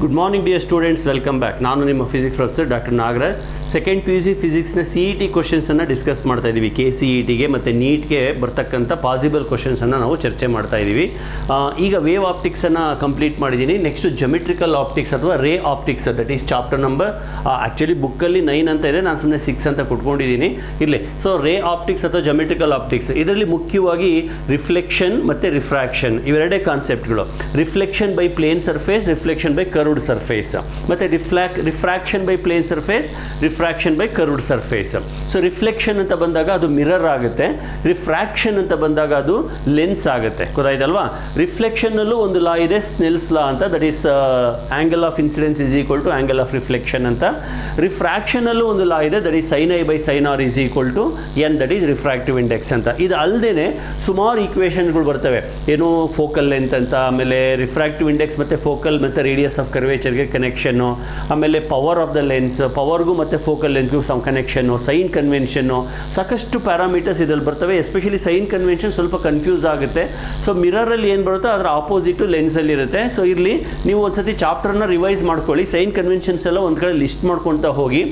Good morning dear students, welcome back. ನಾನು ನಿಮ್ಮ physics professor doctor Nagaraj. Second PUC ಫಿಸಿಕ್ಸ್ನ CET ಕ್ವಶನ್ಸನ್ನು ಡಿಸ್ಕಸ್ ಮಾಡ್ತಾ ಇದ್ದೀವಿ. KCETಗೆ ಮತ್ತು ನೀಟ್ಗೆ ಬರ್ತಕ್ಕಂಥ ಪಾಸಿಬಲ್ ಕ್ವಶನ್ಸನ್ನು ನಾವು ಚರ್ಚೆ ಮಾಡ್ತಾ ಇದ್ದೀವಿ. ಈಗ ವೇವ್ ಆಪ್ಟಿಕ್ಸನ್ನು ಕಂಪ್ಲೀಟ್ ಮಾಡಿದ್ದೀನಿ. ನೆಕ್ಸ್ಟ್ ಜೊಮೆಟ್ರಿಕಲ್ ಆಪ್ಟಿಕ್ಸ್ ಅಥವಾ ರೇ optics, that is chapter number actually ಬುಕ್ಕಲ್ಲಿ 9 ಅಂತ ಇದೆ, ನಾನು ಸುಮ್ಮನೆ 6 ಅಂತ ಕೊಟ್ಕೊಂಡಿದ್ದೀನಿ ಇರಲಿ. ಸೊ ರೇ ಆಪ್ಟಿಕ್ಸ್ ಅಥವಾ ಜೊಮೆಟ್ರಿಕಲ್ ಆಪ್ಟಿಕ್ಸ್, ಇದರಲ್ಲಿ ಮುಖ್ಯವಾಗಿ ರಿಫ್ಲೆಕ್ಷನ್ ಮತ್ತು ರಿಫ್ರಾಕ್ಷನ್ ಇವೆರಡೇ ಕಾನ್ಸೆಪ್ಟ್ಗಳು. Reflection by plane surface, reflection by curved surface, ಮತ್ತು refraction by plane surface, refraction by curved surface. So reflection ಅಂತ ಬಂದಾಗ ಅದು ಮಿರರ್ ಆಗುತ್ತೆ, ರಿಫ್ರಾಕ್ಷನ್ ಅಂತ ಬಂದಾಗ ಅದು ಲೆನ್ಸ್ ಆಗುತ್ತೆ. ಗೊತ್ತಾಯ್ತಲ್ವಾ? ರಿಫ್ಲೆಕ್ಷನ್ನಲ್ಲೂ ಒಂದು ಲಾ ಇದೆ, ಸ್ನೆಲ್ಸ್ ಲಾ ಅಂತ, that is angle of incidence is equal to angle of reflection ಅಂತ. ರಿಫ್ರಾಕ್ಷನಲ್ಲೂ ಒಂದು ಲಾ ಇದೆ, that is sin I by sin R is equal to n, that is refractive index ಅಂತ. ಇದು ಅಲ್ಲದೆ ಸುಮಾರು ಈಕ್ವೇಷನ್ಗಳು ಬರ್ತವೆ, ಏನು ಫೋಕಲ್ ಲೆಂತ್ ಅಂತ, ಆಮೇಲೆ ರಿಫ್ರಾಕ್ಟಿವ್ ಇಂಡೆಕ್ಸ್ ಮತ್ತು ಫೋಕಲ್ ಮತ್ತು ರೇಡಿಯಸ್ ಆಫ್ ಕರ್ವೇಚರ್ಗೆ ಕನೆಕ್ಷನ್ನು, ಆಮೇಲೆ ಪವರ್ ಆಫ್ ದ ಲೆನ್ಸ್, ಪವರ್ಗೂ ಮತ್ತು ಫೋಕಲ್ ಲೆನ್ಸ್ಗೂ ಸಮ್ ಕನೆಕ್ಷನ್ನು, ಸೈನ್ ಕನ್ವೆನ್ಷನ್ನು, ಸಾಕಷ್ಟು ಪ್ಯಾರಾಮೀಟರ್ಸ್ ಇದರಲ್ಲಿ ಬರ್ತವೆ. ಎಸ್ಪೆಷಲಿ ಸೈನ್ ಕನ್ವೆನ್ಷನ್ ಸ್ವಲ್ಪ ಕನ್ಫ್ಯೂಸ್ ಆಗುತ್ತೆ. ಸೊ ಮಿರರಲ್ಲಿ ಏನು ಬರುತ್ತೋ ಅದರ ಆಪೋಸಿಟು ಲೆನ್ಸಲ್ಲಿ ಇರುತ್ತೆ. ಸೊ ಇಲ್ಲಿ ನೀವು ಒಂದ್ಸತಿ ಚಾಪ್ಟರ್ನ ರಿವೈಸ್ ಮಾಡ್ಕೊಳ್ಳಿ, ಸೈನ್ ಕನ್ವೆನ್ಷನ್ಸ್ ಎಲ್ಲ ಒಂದು ಕಡೆ ಲಿಸ್ಟ್ ಮಾಡ್ಕೊಳ್ತಾ ಹೋಗಿ,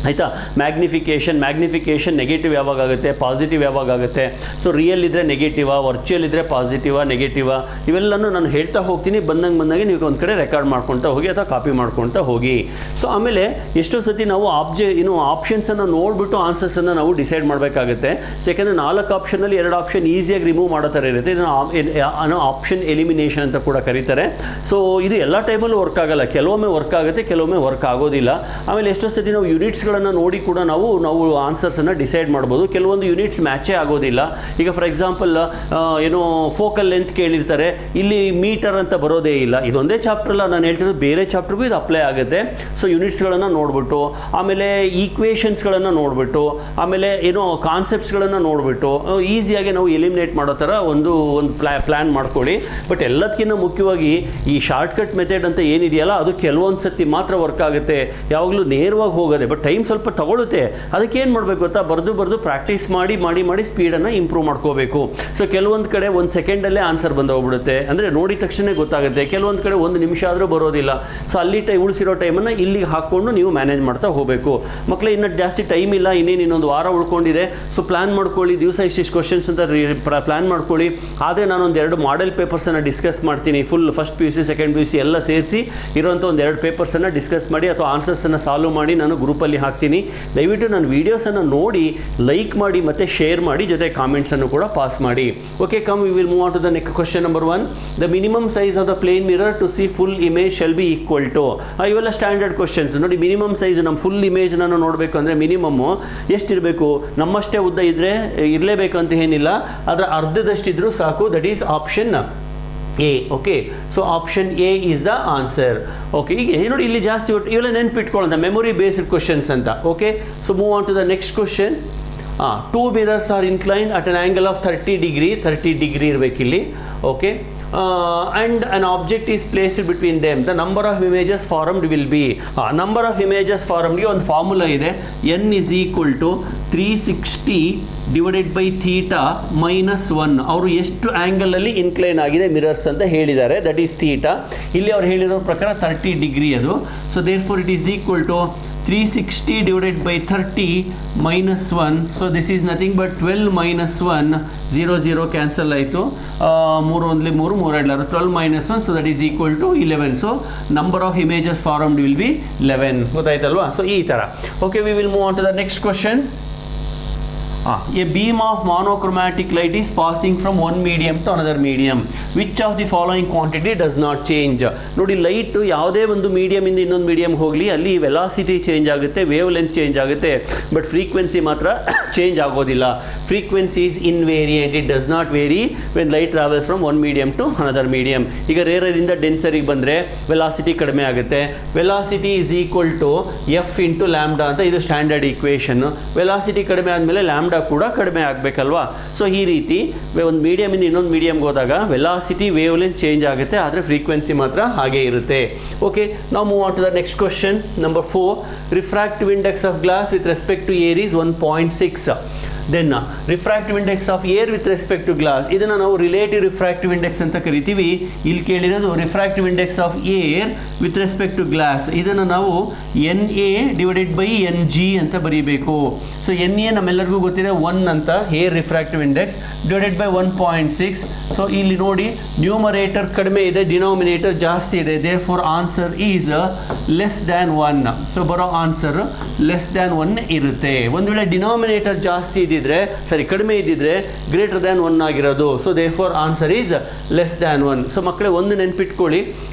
ಆಯಿತಾ? ಮ್ಯಾಗ್ನಿಫಿಕೇಷನ್ ನೆಗೆಟಿವ್ ಯಾವಾಗ ಆಗುತ್ತೆ, ಪಾಸಿಟಿವ್ ಯಾವಾಗ ಆಗುತ್ತೆ, ಸೊ ರಿಯಲ್ ಇದ್ದರೆ ನೆಗೆಟಿವಾ, ವರ್ಚುವಲ್ ಇದ್ದರೆ ಪಾಸಿಟಿವಾ, ನೆಗೆಟಿವಾ, ಇವೆಲ್ಲನೂ ನಾನು ಹೇಳ್ತಾ ಹೋಗ್ತೀನಿ. ಬಂದಂಗೆ ನೀವು ಒಂದು ಕಡೆ ರೆಕಾರ್ಡ್ ಮಾಡ್ಕೊಳ್ತಾ ಹೋಗಿ ಅಥವಾ ಕಾಪಿ ಮಾಡ್ಕೊಳ್ತಾ ಹೋಗಿ. ಸೊ ಆಮೇಲೆ ಎಷ್ಟೋ ಸತಿ ನಾವು ಆಪ್ಷನ್ಸನ್ನು ನೋಡಿಬಿಟ್ಟು ಆನ್ಸರ್ಸನ್ನು ನಾವು ಡಿಸೈಡ್ ಮಾಡಬೇಕಾಗುತ್ತೆ. ಸೊ ಯಾಕೆಂದರೆ 4 ಆಪ್ಷನಲ್ಲಿ 2 ಆಪ್ಷನ್ ಈಸಿಯಾಗಿ ರಿಮೂವ್ ಮಾಡೋ ಥರ ಇರುತ್ತೆ. ಇದನ್ನು ಆಪ್ಷನ್ ಎಲಿಮಿನೇಷನ್ ಅಂತ ಕೂಡ ಕರೀತಾರೆ. ಸೊ ಇದು ಎಲ್ಲ ಟೈಮಲ್ಲೂ ವರ್ಕ್ ಆಗಲ್ಲ, ಕೆಲವೊಮ್ಮೆ ವರ್ಕ್ ಆಗುತ್ತೆ, ಕೆಲವೊಮ್ಮೆ ವರ್ಕ್ ಆಗೋದಿಲ್ಲ. ಆಮೇಲೆ ಎಷ್ಟೋ ಸತಿ ನಾವು ಯೂನಿಟ್ಸ್ಗಳನ್ನು ನೋಡಿ ಕೂಡ ನಾವು ಆನ್ಸರ್ಸನ್ನು ಡಿಸೈಡ್ ಮಾಡ್ಬೋದು. ಕೆಲವೊಂದು ಯೂನಿಟ್ಸ್ ಮ್ಯಾಚೇ ಆಗೋದಿಲ್ಲ. ಈಗ ಫಾರ್ ಎಕ್ಸಾಂಪಲ್ ಏನೋ ಫೋಕಲ್ ಲೆಂತ್ ಕೇಳಿರ್ತಾರೆ, ಇಲ್ಲಿ ಮೀಟರ್ ಅಂತ ಬರೋದೇ ಇಲ್ಲ. ಇದೊಂದೇ ಚಾಪ್ಟರ್ ಅಲ್ಲ, ನಾನು ಹೇಳ್ತಿರೋದು ಬೇರೆ ಚಾಪ್ಟರ್ಗೂ ಇದು ಅಪ್ಲೈ ಆಗುತ್ತೆ. ಸೊ ಯೂನಿಟ್ಸ್ಗಳನ್ನು ನೋಡಿಬಿಟ್ಟು, ಆಮೇಲೆ ಈಕ್ವೇಷನ್ಸ್ಗಳನ್ನು ನೋಡಿಬಿಟ್ಟು, ಆಮೇಲೆ ಏನೋ ಕಾನ್ಸೆಪ್ಟ್ಸ್ಗಳನ್ನು ನೋಡಿಬಿಟ್ಟು ಈಸಿಯಾಗಿ ನಾವು ಎಲಿಮಿನೇಟ್ ಮಾಡೋ ಥರ ಒಂದು ಪ್ಲ್ಯಾನ್ ಮಾಡ್ಕೊಳ್ಳಿ. ಬಟ್ ಎಲ್ಲದಕ್ಕಿಂತ ಮುಖ್ಯವಾಗಿ ಈ ಶಾರ್ಟ್ಕಟ್ ಮೆಥಡ್ ಅಂತ ಏನಿದೆಯಲ್ಲ, ಅದು ಕೆಲವೊಂದು ಸರ್ತಿ ಮಾತ್ರ ವರ್ಕ್ ಆಗುತ್ತೆ, ಯಾವಾಗಲೂ ನೇರವಾಗಿ ಹೋಗೋದೆ. ಬಟ್ ಟೈಮ್ ಸ್ವಲ್ಪ ತಗೊಳುತ್ತೆ. ಅದಕ್ಕೆ ಏನು ಮಾಡಬೇಕು ಗೊತ್ತಾ, ಬರೆದು ಪ್ರಾಕ್ಟೀಸ್ ಮಾಡಿ ಸ್ಪೀಡನ್ನು ಇಂಪ್ರೂವ್ ಮಾಡ್ಕೋಬೇಕು. ಸೊ ಕೆಲವೊಂದು ಕಡೆ 1 ಸೆಕೆಂಡಲ್ಲೇ ಆನ್ಸರ್ ಬಂದೋಗ್ಬಿಡುತ್ತೆ, ಅಂದರೆ ನೋಡಿದ ತಕ್ಷಣ ಗೊತ್ತಾಗುತ್ತೆ. ಕೆಲವೊಂದು ಕಡೆ 1 ನಿಮಿಷ ಆದರೂ ಬರೋದಿಲ್ಲ. ಸೊ ಅಲ್ಲಿ ಉಳಿಸಿರೋ ಟೈಮನ್ನು ಇಲ್ಲಿಗೆ ಹಾಕ್ಕೊಂಡು ನೀವು ಮ್ಯಾನೇಜ್ ಮಾಡ್ತಾ ಹೋಗಬೇಕು. ಮಕ್ಕಳೇ, ಇನ್ನೂ ಜಾಸ್ತಿ ಟೈಮ್ ಇಲ್ಲ, ಇನ್ನೊಂದು ವಾರ ಉಳ್ಕೊಂಡಿದೆ. ಸೊ ಪ್ಲ್ಯಾನ್ ಮಾಡ್ಕೊಳ್ಳಿ, ದಿವಸ ಇಷ್ಟಿಷ್ಟು ಕ್ವಶನ್ಸ್ ಅಂತ ಪ್ಲ್ಯಾನ್ ಮಾಡ್ಕೊಳ್ಳಿ. ಆದರೆ ನಾನೊಂದು 2 ಮಾಡೆಲ್ ಪೇಪರ್ಸನ್ನು ಡಿಸ್ಕಸ್ ಮಾಡ್ತೀನಿ. Full first PUC second PUC ಎಲ್ಲ ಸೇರಿಸಿ ಇರೋಂಥ ಒಂದು 2 ಪೇಪರ್ಸನ್ನು ಡಿಸ್ಕಸ್ ಮಾಡಿ ಅಥವಾ ಆನ್ಸರ್ಸನ್ನು ಸಾಲ್ವ್ ಮಾಡಿ ನಾನು ಗ್ರೂಪಲ್ಲಿ ಹಾಕ್ತೀನಿ. ದಯವಿಟ್ಟು ನನ್ನ ವೀಡಿಯೋಸನ್ನು ನೋಡಿ ಲೈಕ್ ಮಾಡಿ ಮತ್ತು ಶೇರ್ ಮಾಡಿ, ಜೊತೆ ಕಾಮೆಂಟ್ಸನ್ನು ಕೂಡ ಪಾಸ್ ಮಾಡಿ. Okay, come we will move on to the next question number 1. The minimum size of the plane mirror to see full image shall be equal to. ಇವೆಲ್ಲ ಸ್ಟ್ಯಾಂಡರ್ಡ್ ಕ್ವಶನ್ಸ್ ನೋಡಿ. Minimum size, ನಮ್ಮ full image ನಾನು ನೋಡಬೇಕು ಅಂದರೆ minimum ಎಷ್ಟಿರಬೇಕು? ನಮ್ಮಷ್ಟೇ ಉದ್ದ ಇದ್ದರೆ ಇರಲೇಬೇಕು ಅಂತ ಏನಿಲ್ಲ, ಅದರ ಅರ್ಧದಷ್ಟಿದ್ರೂ ಸಾಕು. That is option A. Okay, so option A is the answer. Okay, ಈಗ ನೋಡಿ ಇಲ್ಲಿ ಜಾಸ್ತಿ ಇವೆಲ್ಲ ನೆನ್ಪಿಟ್ಕೊಳ್ಳೋಣ, ಮೆಮೊರಿ ಬೇಸ್ಡ್ ಕ್ವಶನ್ಸ್ ಅಂತ. Okay, so move on to the next question. 2 mirrors are inclined at an angle of 30 degree ಇರಬೇಕಿಲ್ಲಿ. Okay, and an object is placed between them. The number of images formed will be number of images formed ಗೆ ಒಂದು formula ಇದೆ, n is equal to 360 divided by theta minus 1. ಅವರು ಎಷ್ಟು ಆ್ಯಂಗಲಲ್ಲಿ incline ಆಗಿದೆ mirrors ಅಂತ ಹೇಳಿದ್ದಾರೆ, that is theta. ಇಲ್ಲಿ ಅವ್ರು ಹೇಳಿರೋ ಪ್ರಕಾರ 30 ಡಿಗ್ರಿ ಅದು. So therefore it is equal to 360 divided by 30 minus 1. So this is nothing but 12 minus 1, 0 cancel ಆಯಿತು. 3 1 3 3 2 12 minus 1, so that is equal to 11. So number of images formed will be 11. ಗೊತ್ತಾಯ್ತಲ್ವಾ? So ಈ ಥರ. Okay, we will move on to the next question. A beam of monochromatic light is passing from one medium to another medium. Which of the following quantity does not change? ನೋಡಿ, light ಯಾವುದೇ ಒಂದು ಮೀಡಿಯಮಿಂದ ಇನ್ನೊಂದು ಮೀಡಿಯಮ್ಗೆ ಹೋಗಲಿ, ಅಲ್ಲಿ velocity change ಆಗುತ್ತೆ, wavelength change ಆಗುತ್ತೆ, ಬಟ್ ಫ್ರೀಕ್ವೆನ್ಸಿ ಮಾತ್ರ ಚೇಂಜ್ ಆಗೋದಿಲ್ಲ. Frequency is invariant, it does not vary when light travels from one medium to another medium. ಈಗ ರೇರರಿಂದ ಡೆನ್ಸರಿಗೆ ಬಂದರೆ ವೆಲಾಸಿಟಿ ಕಡಿಮೆ ಆಗುತ್ತೆ. Velocity is equal to F into lambda ಅಂತ, ಇದು ಸ್ಟ್ಯಾಂಡರ್ಡ್ ಈಕ್ವೇಷನ್ನು. ವೆಲಾಸಿಟಿ ಕಡಿಮೆ ಆದಮೇಲೆ ಲ್ಯಾಂಬ್ಡಾ ಕೂಡ ಕಡಿಮೆ ಆಗಬೇಕಲ್ವಾ? ಸೊ ಈ ರೀತಿ ಒಂದು ಮೀಡಿಯಮಿಂದ ಇನ್ನೊಂದು ಮೀಡಿಯಮ್ಗೆ ಹೋದಾಗ ವೆಲಾಸಿಟಿ, ವೇವ್ ಲೆಂತ್ ಚೇಂಜ್ ಆಗುತ್ತೆ, ಆದರೆ ಫ್ರೀಕ್ವೆನ್ಸಿ ಮಾತ್ರ ಹಾಗೇ ಇರುತ್ತೆ. ಓಕೆ, ನಾವು move on to the next question number 4. Refractive index of glass with respect to air is 1.6. Then refractive index of air with respect to glass, ಇದನ್ನು ನಾವು relative refractive index ಅಂತ ಕರಿತೀವಿ. ಇಲ್ಲಿ ಕೇಳಿರೋದು refractive index of air with respect to glass, ಇದನ್ನು ನಾವು NA divided by NG ಅಂತ ಬರೀಬೇಕು. ಸೊ NA ನಮ್ಮೆಲ್ಲರಿಗೂ ಗೊತ್ತಿದೆ 1 ಅಂತ, air refractive index divided by 1.6. So ಇಲ್ಲಿ ನೋಡಿ ನ್ಯೂಮರೇಟರ್ ಕಡಿಮೆ ಇದೆ, ಡಿನಾಮಿನೇಟರ್ ಜಾಸ್ತಿ ಇದೆ, therefore answer is less than 1. So ಬರೋ ಆನ್ಸರ್ ಲೆಸ್ ದ್ಯಾನ್ 1 ಇರುತ್ತೆ. ಒಂದು ವೇಳೆ ಡಿನಾಮಿನೇಟರ್ ಜಾಸ್ತಿ ಇದ್ದಿದ್ರೆ, ಕಡಿಮೆ ಇದ್ದಿದ್ರೆ ಗ್ರೇಟರ್ ದ್ಯಾನ್ 1 ಆಗಿರೋದು. So therefore answer is less than 1. So ಮಕ್ಕಳೇ ಒಂದು ನೆನ್ಪಿಟ್ಕೊಳ್ಳಿ,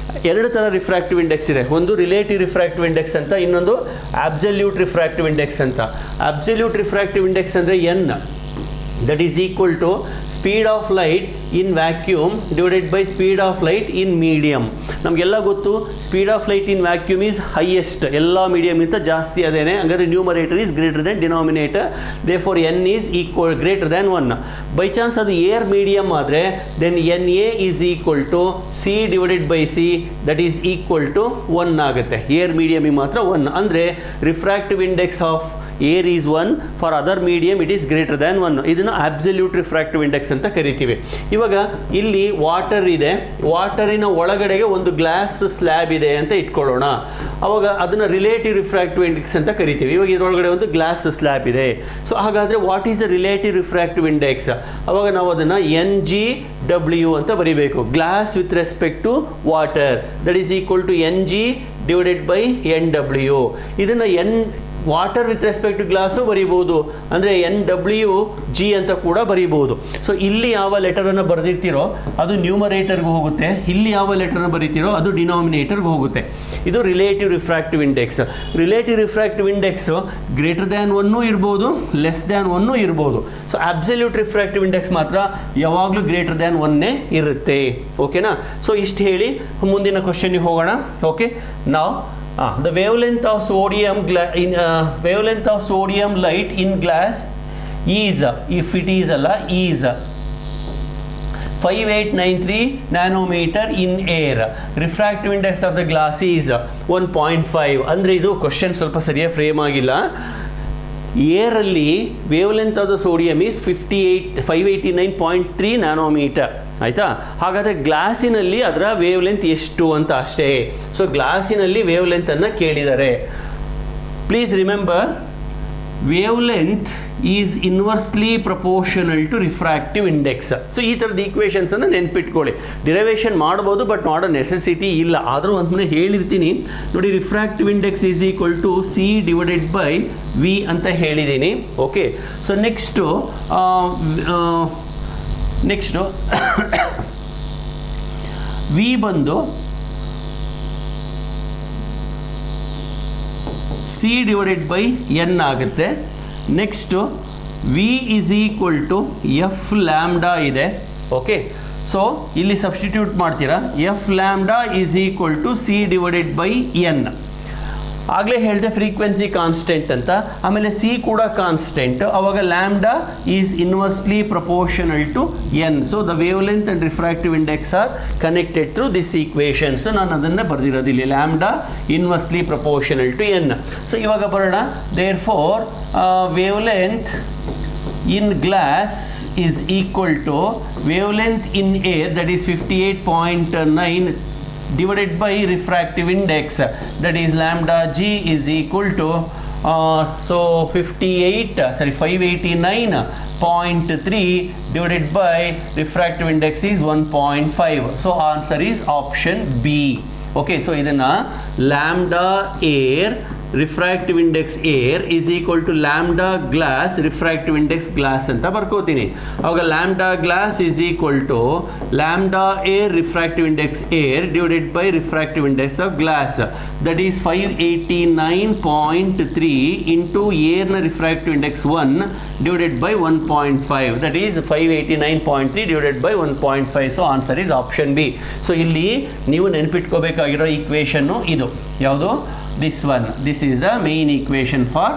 ಎರಡು ಥರ ರಿಫ್ರಾಕ್ಟಿವ್ ಇಂಡೆಕ್ಸ್ ಇದೆ. ಒಂದು ರಿಲೇಟಿವ್ ರಿಫ್ರಾಕ್ಟಿವ್ ಇಂಡೆಕ್ಸ್ ಅಂತ, ಇನ್ನೊಂದು ಅಬ್ಸಲ್ಯೂಟ್ ರಿಫ್ರಾಕ್ಟಿವ್ ಇಂಡೆಕ್ಸ್ ಅಂತ. ಅಬ್ಸಲ್ಯೂಟ್ ರಿಫ್ರಾಕ್ಟಿವ್ ಇಂಡೆಕ್ಸ್ ಅಂದರೆ N, that is equal to speed of light in vacuum divided by speed of light in medium. ನಮಗೆಲ್ಲ ಗೊತ್ತು speed of light in vacuum is highest, ಎಲ್ಲ ಮೀಡಿಯಮ್ಗಿಂತ ಜಾಸ್ತಿ ಅದೇನೆ. ಹಾಗಾದರೆ numerator is greater than denominator, therefore n is equal greater than 1. By chance ಅದು air medium ಆದರೆ then NA is equal to C divided by C, that is equal to 1 ಆಗುತ್ತೆ. Air ಮೀಡಿಯಮಿಗೆ ಮಾತ್ರ 1. ಅಂದರೆ refractive index of air is 1, for other medium it is greater than 1. ಇದನ್ನು absolute refractive index ಅಂತ ಕರಿತೀವಿ. ಇವಾಗ ಇಲ್ಲಿ ವಾಟರ್ ಇದೆ, ವಾಟರಿನ ಒಳಗಡೆಗೆ ಒಂದು ಗ್ಲಾಸ್ ಸ್ಲ್ಯಾಬ್ ಇದೆ ಅಂತ ಇಟ್ಕೊಳ್ಳೋಣ. ಅವಾಗ ಅದನ್ನು ರಿಲೇಟಿವ್ ರಿಫ್ರಾಕ್ಟಿವ್ ಇಂಡೆಕ್ಸ್ ಅಂತ ಕರಿತೀವಿ. ಇವಾಗ ಇದರೊಳಗಡೆ ಒಂದು ಗ್ಲಾಸ್ ಸ್ಲ್ಯಾಬ್ ಇದೆ. ಸೊ ಹಾಗಾದರೆ what is the relative refractive index? ಅವಾಗ ನಾವು ಅದನ್ನು NGW ಅಂತ ಬರೀಬೇಕು. Glass with respect to water, that is equal to NG divided by NW. ಇದನ್ನು water with respect to glass ಬರೀಬೋದು, ಅಂದರೆ NWG ಅಂತ ಕೂಡ ಬರೀಬೋದು. ಸೊ ಇಲ್ಲಿ ಯಾವ ಲೆಟರನ್ನು ಬರೆದಿರ್ತೀರೋ ಅದು ನ್ಯೂಮರೇಟರ್ಗೆ ಹೋಗುತ್ತೆ, ಇಲ್ಲಿ ಯಾವ ಲೆಟರನ್ನು ಬರೀತೀರೋ ಅದು ಡಿನಾಮಿನೇಟರ್ಗೆ ಹೋಗುತ್ತೆ. ಇದು relative refractive index. Relative refractive index greater than 1 ಇರ್ಬೋದು, ಲೆಸ್ ದ್ಯಾನ್ 1 ಇರ್ಬೋದು. ಸೊ ಅಬ್ಸಲ್ಯೂಟ್ ರಿಫ್ರಾಕ್ಟಿವ್ ಇಂಡೆಕ್ಸ್ ಮಾತ್ರ ಯಾವಾಗಲೂ ಗ್ರೇಟರ್ ದ್ಯಾನ್ 1 ಇರುತ್ತೆ. ಓಕೆನಾ? ಸೊ ಇಷ್ಟು ಹೇಳಿ ಮುಂದಿನ ಕ್ವಶನ್ಗೆ ಹೋಗೋಣ. ಓಕೆ, ನಾವು the wavelength of sodium light in glass is, if it is is 5893 nanometer in air. Refractive index of the glass is 1.5. ಅಂದರೆ ಇದು ಕ್ವಶನ್ ಸ್ವಲ್ಪ ಸರಿಯಾಗಿ ಫ್ರೇಮ್ ಆಗಿಲ್ಲ. ಏರಲ್ಲಿ wavelength of the sodium is 589.3 nanometre. ಆಯಿತಾ? ಹಾಗಾದರೆ ಗ್ಲಾಸಿನಲ್ಲಿ ಅದರ ವೇವ್ಲೆಂತ್ ಎಷ್ಟು ಅಂತ ಅಷ್ಟೇ. ಸೊ ಗ್ಲಾಸಿನಲ್ಲಿ ವೇವ್ಲೆಂತನ್ನು ಕೇಳಿದ್ದಾರೆ. Please remember, wavelength is inversely proportional to refractive index. So ಈ ಥರದ ಈಕ್ವೇಷನ್ಸನ್ನು ನೆನ್ಪಿಟ್ಕೊಳ್ಳಿ. ಡಿರೈವೇಷನ್ ಮಾಡ್ಬೋದು, ಬಟ್ ಮಾಡೋ ನೆಸೆಸಿಟಿ ಇಲ್ಲ. ಆದರೂ ಅಂತಲೇ ಹೇಳಿರ್ತೀನಿ ನೋಡಿ, refractive index is equal to C divided by V ಅಂತ ಹೇಳಿದ್ದೀನಿ. ಓಕೆ, ಸೊ ನೆಕ್ಸ್ಟು V ಬಂದು C ಡಿವೈಡೆಡ್ ಬೈ N ಆಗುತ್ತೆ. Next V is equal to F lambda ಇದೆ. ಓಕೆ, ಸೊ ಇಲ್ಲಿ ಸಬ್ಸ್ಟಿಟ್ಯೂಟ್ ಮಾಡ್ತೀರಾ. F lambda is equal to C divided by N. ಆಗಲೇ ಹೇಳಿದೆ frequency constant ಅಂತ, ಆಮೇಲೆ C ಕೂಡ ಕಾನ್ಸ್ಟೆಂಟ್. ಅವಾಗ lambda is inversely proportional to N. So the wavelength and refractive index are connected through this equations. ನಾನು ಅದನ್ನು ಬರೆದಿರೋದು ಇಲ್ಲಿ, lambda inversely proportional to N. So ಇವಾಗ ಬರೋಣ. Therefore wavelength in glass is equal to wavelength in air, that is 58.9 divided by refractive index, that is lambda G is equal to 589.3 divided by refractive index is 1.5. so answer is option B. okay, so idanna lambda air refractive index air is equal to lambda glass refractive index glass anta barkotini. avaga lambda glass is equal to lambda air refractive index air divided by refractive index of glass, that is 589.3 into air na refractive index 1 divided by 1.5, that is 589.3 divided by 1.5. so answer is option B. so illi ನೀವು ನೆನಪಿಟ್ಕೋಬೇಕಾಗಿರೋ ಈಕ್ವೇಷನ್ನು ಇದು ಯಾವುದು? this one. this is the main equation for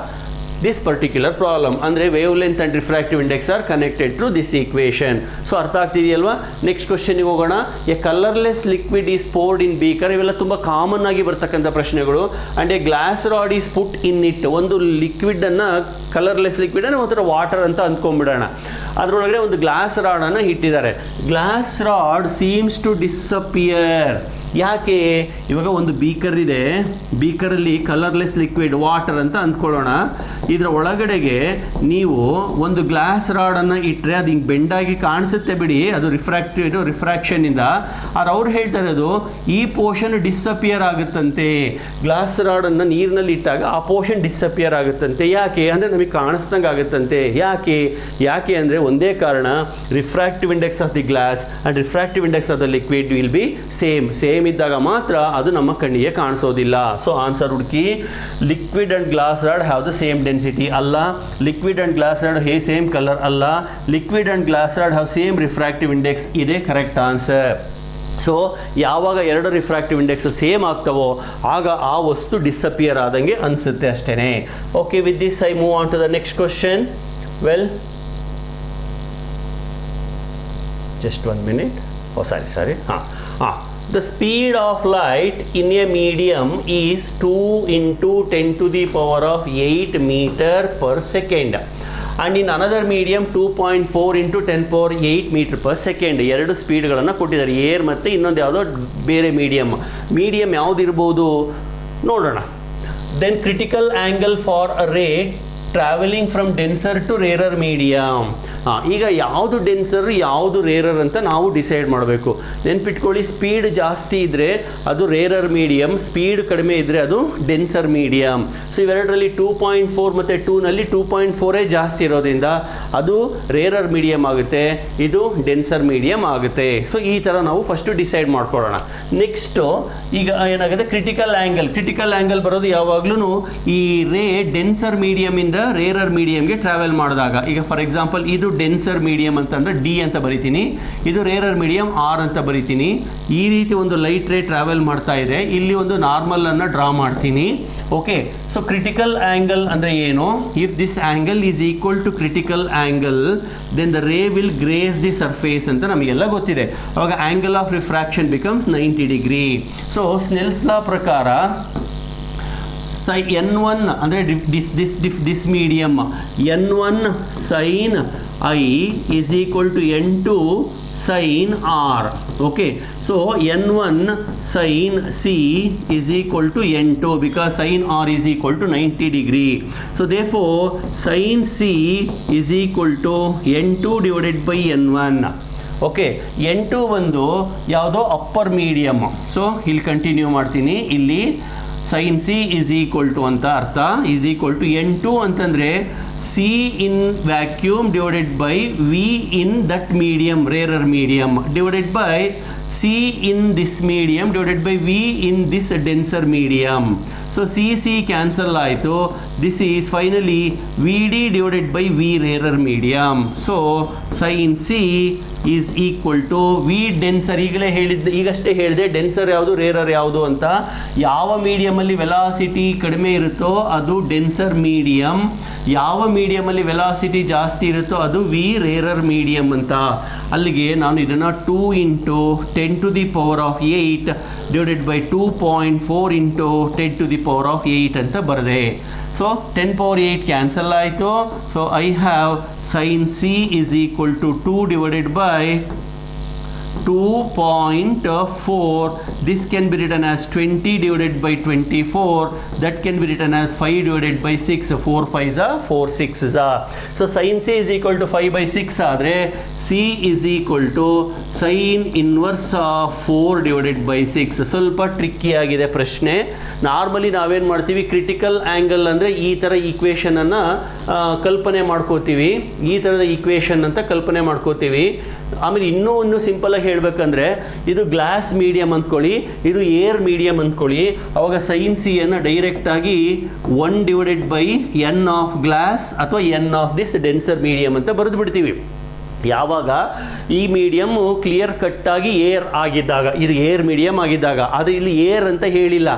this particular problem. ಅಂದರೆ wavelength and refractive index are connected through this equation. So ಅರ್ಥ ಆಗ್ತಿದೆಯಲ್ವಾ? Next ಕ್ವಶನ್ಗೆ ಹೋಗೋಣ. A colourless liquid is poured in beaker. ಇವೆಲ್ಲ ತುಂಬ ಕಾಮನ್ ಆಗಿ ಬರ್ತಕ್ಕಂಥ ಪ್ರಶ್ನೆಗಳು. And a glass rod is put in it. ಒಂದು ಲಿಕ್ವಿಡನ್ನು, ಕಲರ್ಲೆಸ್ ಲಿಕ್ವಿಡ್ ಅಂದರೆ ಒಂಥರ ವಾಟರ್ ಅಂತ ಅಂದ್ಕೊಂಡ್ಬಿಡೋಣ. ಅದರೊಳಗಡೆ ಒಂದು ಗ್ಲಾಸ್ ರಾಡನ್ನು ಇಟ್ಟಿದ್ದಾರೆ. Glass rod seems to disappear. ಯಾಕೆ? ಇವಾಗ ಒಂದು ಬೀಕರ್ ಇದೆ, ಬೀಕರಲ್ಲಿ ಕಲರ್ಲೆಸ್ ಲಿಕ್ವಿಡ್ ವಾಟರ್ ಅಂತ ಅಂದ್ಕೊಳ್ಳೋಣ. ಇದರ ಒಳಗಡೆಗೆ ನೀವು ಒಂದು ಗ್ಲಾಸ್ ರಾಡನ್ನು ಇಟ್ಟರೆ ಅದು ಹಿಂಗೆ ಬೆಂಡಾಗಿ ಕಾಣಿಸುತ್ತೆ ಬಿಡಿ, ಅದು ರಿಫ್ರಾಕ್ಷನಿಂದ. ಆದ್ರೆ ಅವ್ರು ಹೇಳ್ತಾ ಇರೋದು ಈ ಪೋರ್ಷನ್ ಡಿಸಪಿಯರ್ ಆಗುತ್ತಂತೆ. ಗ್ಲಾಸ್ ರಾಡನ್ನು ನೀರಿನಲ್ಲಿ ಇಟ್ಟಾಗ ಆ ಪೋರ್ಷನ್ ಡಿಸಪಿಯರ್ ಆಗುತ್ತಂತೆ. ಯಾಕೆ ಅಂದರೆ ನಮಗೆ ಕಾಣಿಸ್ದಂಗೆ ಆಗುತ್ತಂತೆ. ಯಾಕೆ ಅಂದರೆ ಒಂದೇ ಕಾರಣ, refractive index of the glass and refractive index of the liquid will be same ಇದ್ದಾಗ ಮಾತ್ರ ಅದು ನಮ್ಮ ಕಣ್ಣಿಗೆ ಕಾಣಿಸೋದಿಲ್ಲ. ಸೊ ಆನ್ಸರ್ ಹುಡುಕಿ. Liquid and glass rod have the same density ಅಲ್ಲ. Liquid and glass rod same colour ಅಲ್ಲ. Liquid and glass rod have same refractive index. ಇದೇ ಕರೆಕ್ಟ್ ಆನ್ಸರ್. ಸೊ ಯಾವಾಗ ಎರಡು ರಿಫ್ರಾಕ್ಟಿವ್ ಇಂಡೆಕ್ಸ್ ಸೇಮ್ ಆಗ್ತವೋ ಆಗ ಆ ವಸ್ತು ಡಿಸಪಿಯರ್ ಆದಂಗೆ ಅನಿಸುತ್ತೆ ಅಷ್ಟೇ. Okay, with this I move on to the next question. Well, just 1 minute. Oh, sorry. The speed of light in a medium is 2 into 10 to the power of 8 meter per second. And in another medium 2.4 into 10 power 8 meter per second. ಎರಡು ಸ್ಪೀಡ್ಗಳನ್ನು ಕೊಟ್ಟಿದ್ದಾರೆ, air ಮತ್ತು ಇನ್ನೊಂದು ಯಾವುದೋ ಬೇರೆ medium ಯಾವುದಿರ್ಬೋದು ನೋಡೋಣ. Then critical angle for a ray travelling from denser to rarer medium. ಈಗ ಯಾವುದು ಡೆನ್ಸರ್ ಯಾವುದು ರೇರರ್ ಅಂತ ನಾವು ಡಿಸೈಡ್ ಮಾಡಬೇಕು. ನೆನ್ಪಿಟ್ಕೊಳ್ಳಿ, ಸ್ಪೀಡ್ ಜಾಸ್ತಿ ಇದ್ದರೆ ಅದು ರೇರರ್ ಮೀಡಿಯಮ್, ಸ್ಪೀಡ್ ಕಡಿಮೆ ಇದ್ದರೆ ಅದು ಡೆನ್ಸರ್ ಮೀಡಿಯಮ್. ಸೊ ಇವೆರಡರಲ್ಲಿ 2.4 ಮತ್ತು 2ನಲ್ಲಿ 2.4 ಜಾಸ್ತಿ ಇರೋದ್ರಿಂದ ಅದು ರೇರರ್ ಮೀಡಿಯಮ್ ಆಗುತ್ತೆ, ಇದು ಡೆನ್ಸರ್ ಮೀಡಿಯಮ್ ಆಗುತ್ತೆ. ಸೊ ಈ ಥರ ನಾವು ಫಸ್ಟು ಡಿಸೈಡ್ ಮಾಡ್ಕೊಳ್ಳೋಣ. ನೆಕ್ಸ್ಟು ಈಗ ಏನಾಗುತ್ತೆ, ಕ್ರಿಟಿಕಲ್ ಆ್ಯಂಗಲ್ ಬರೋದು ಯಾವಾಗಲೂ ಈ ರೇ ಡೆನ್ಸರ್ ಮೀಡಿಯಮಿಂದ ರೇರರ್ ಮೀಡಿಯಮ್ಗೆ ಟ್ರಾವೆಲ್ ಮಾಡಿದಾಗ. ಈಗ ಫಾರ್ ಎಕ್ಸಾಂಪಲ್ ಇದು ಡೆನ್ಸರ್ ಮೀಡಿಯಮ್ ಅಂತಂದರೆ ಡಿ ಅಂತ ಬರಿತೀನಿ, ಇದು ರೇರರ್ ಮೀಡಿಯಮ್ ಆರ್ ಅಂತ ಬರಿತೀನಿ. ಈ ರೀತಿ ಒಂದು ಲೈಟ್ ರೇ ಟ್ರಾವೆಲ್ ಮಾಡ್ತಾ ಇದೆ, ಇಲ್ಲಿ ಒಂದು ನಾರ್ಮಲನ್ನು ಡ್ರಾ ಮಾಡ್ತೀನಿ. ಓಕೆ, ಸೊ ಕ್ರಿಟಿಕಲ್ ಆ್ಯಂಗಲ್ ಅಂದರೆ ಏನು? If this angle is equal to critical angle then the ray will graze the surface ಅಂತ ನಮಗೆಲ್ಲ ಗೊತ್ತಿದೆ. ಅವಾಗ angle of refraction becomes 90 degree. So Snell's law ಪ್ರಕಾರ N1 ಅಂದರೆ this medium N1 sin I is equal to N2 sin R. Okay, so N1 sin C is equal to N2 because sin R is equal to 90 degree. So therefore sin C is equal to N2 divided by N1. Okay, N2 ಒಂದು ಯಾವುದೋ upper medium. So ಇಲ್ಲಿ continue ಮಾಡ್ತೀನಿ. ಇಲ್ಲಿ sine C is equal to ಅಂತ ಅರ್ಥ, is equal to N2 ಅಂತಂದರೆ C in vacuum divided by V in that medium, rarer medium, divided by C in this medium divided by V in this denser medium. So C cancel ಆಯಿತು. This is finally V D divided by V rarer medium. So sine C is equal to we denser. ಈಗಷ್ಟೇ ಹೇಳಿದೆ denser ಯಾವುದು rarer ಯಾವುದು ಅಂತ. ಯಾವ ಮೀಡಿಯಮಲ್ಲಿ velocity ಕಡಿಮೆ ಇರುತ್ತೋ ಅದು ಡೆನ್ಸರ್ ಮೀಡಿಯಮ್, ಯಾವ ಮೀಡಿಯಮಲ್ಲಿ ವೆಲಾಸಿಟಿ ಜಾಸ್ತಿ ಇರುತ್ತೋ ಅದು ವಿ ರೇರರ್ ಮೀಡಿಯಮ್ ಅಂತ. ಅಲ್ಲಿಗೆ ನಾನು ಇದನ್ನು 2 into 10 to the power of 8 divided by 2.4 into 10 to the power of 8 ಅಂತ ಬರೆದೆ. ಸೊ 10 power 8 ಕ್ಯಾನ್ಸಲ್ ಆಯಿತು. So I have sin C is equal to 2 divided by 2.4. This can be written as 20 divided by 24. That can be written as 5 divided by 6. 4 5s are 4 6s are. So sin C is equal to 5 by 6 ಆದರೆ C is equal to sin inverse of 4 divided by 6. ಸ್ವಲ್ಪ tricky ಆಗಿದೆ ಪ್ರಶ್ನೆ. Normally ನಾವೇನು ಮಾಡ್ತೀವಿ, critical angle ಅಂದರೆ ಈ ಥರ ಈಕ್ವೇಷನನ್ನು ಕಲ್ಪನೆ ಮಾಡ್ಕೋತೀವಿ, ಈ ಥರದ ಈಕ್ವೇಷನ್ ಅಂತ ಕಲ್ಪನೆ ಮಾಡ್ಕೋತೀವಿ. ಆಮೇಲೆ ಇನ್ನೂ ಸಿಂಪಲಾಗಿ ಹೇಳಬೇಕಂದ್ರೆ ಇದು ಗ್ಲಾಸ್ ಮೀಡಿಯಮ್ ಅಂದ್ಕೊಳ್ಳಿ, ಇದು ಏರ್ ಮೀಡಿಯಮ್ ಅಂದ್ಕೊಳ್ಳಿ. ಅವಾಗ ಸೈನ್ ಸಿಯನ್ನು ಡೈರೆಕ್ಟಾಗಿ 1 divided by n of glass ಅಥವಾ n of this denser medium ಅಂತ ಬರೆದು ಬಿಡ್ತೀವಿ. ಯಾವಾಗ ಈ ಮೀಡಿಯಮ್ಮು ಕ್ಲಿಯರ್ ಕಟ್ಟಾಗಿ ಏರ್ ಆಗಿದ್ದಾಗ, ಇದು ಏರ್ ಮೀಡಿಯಮ್ ಆಗಿದ್ದಾಗ, ಅದು ಇಲ್ಲಿ ಏರ್ ಅಂತ ಹೇಳಿಲ್ಲ.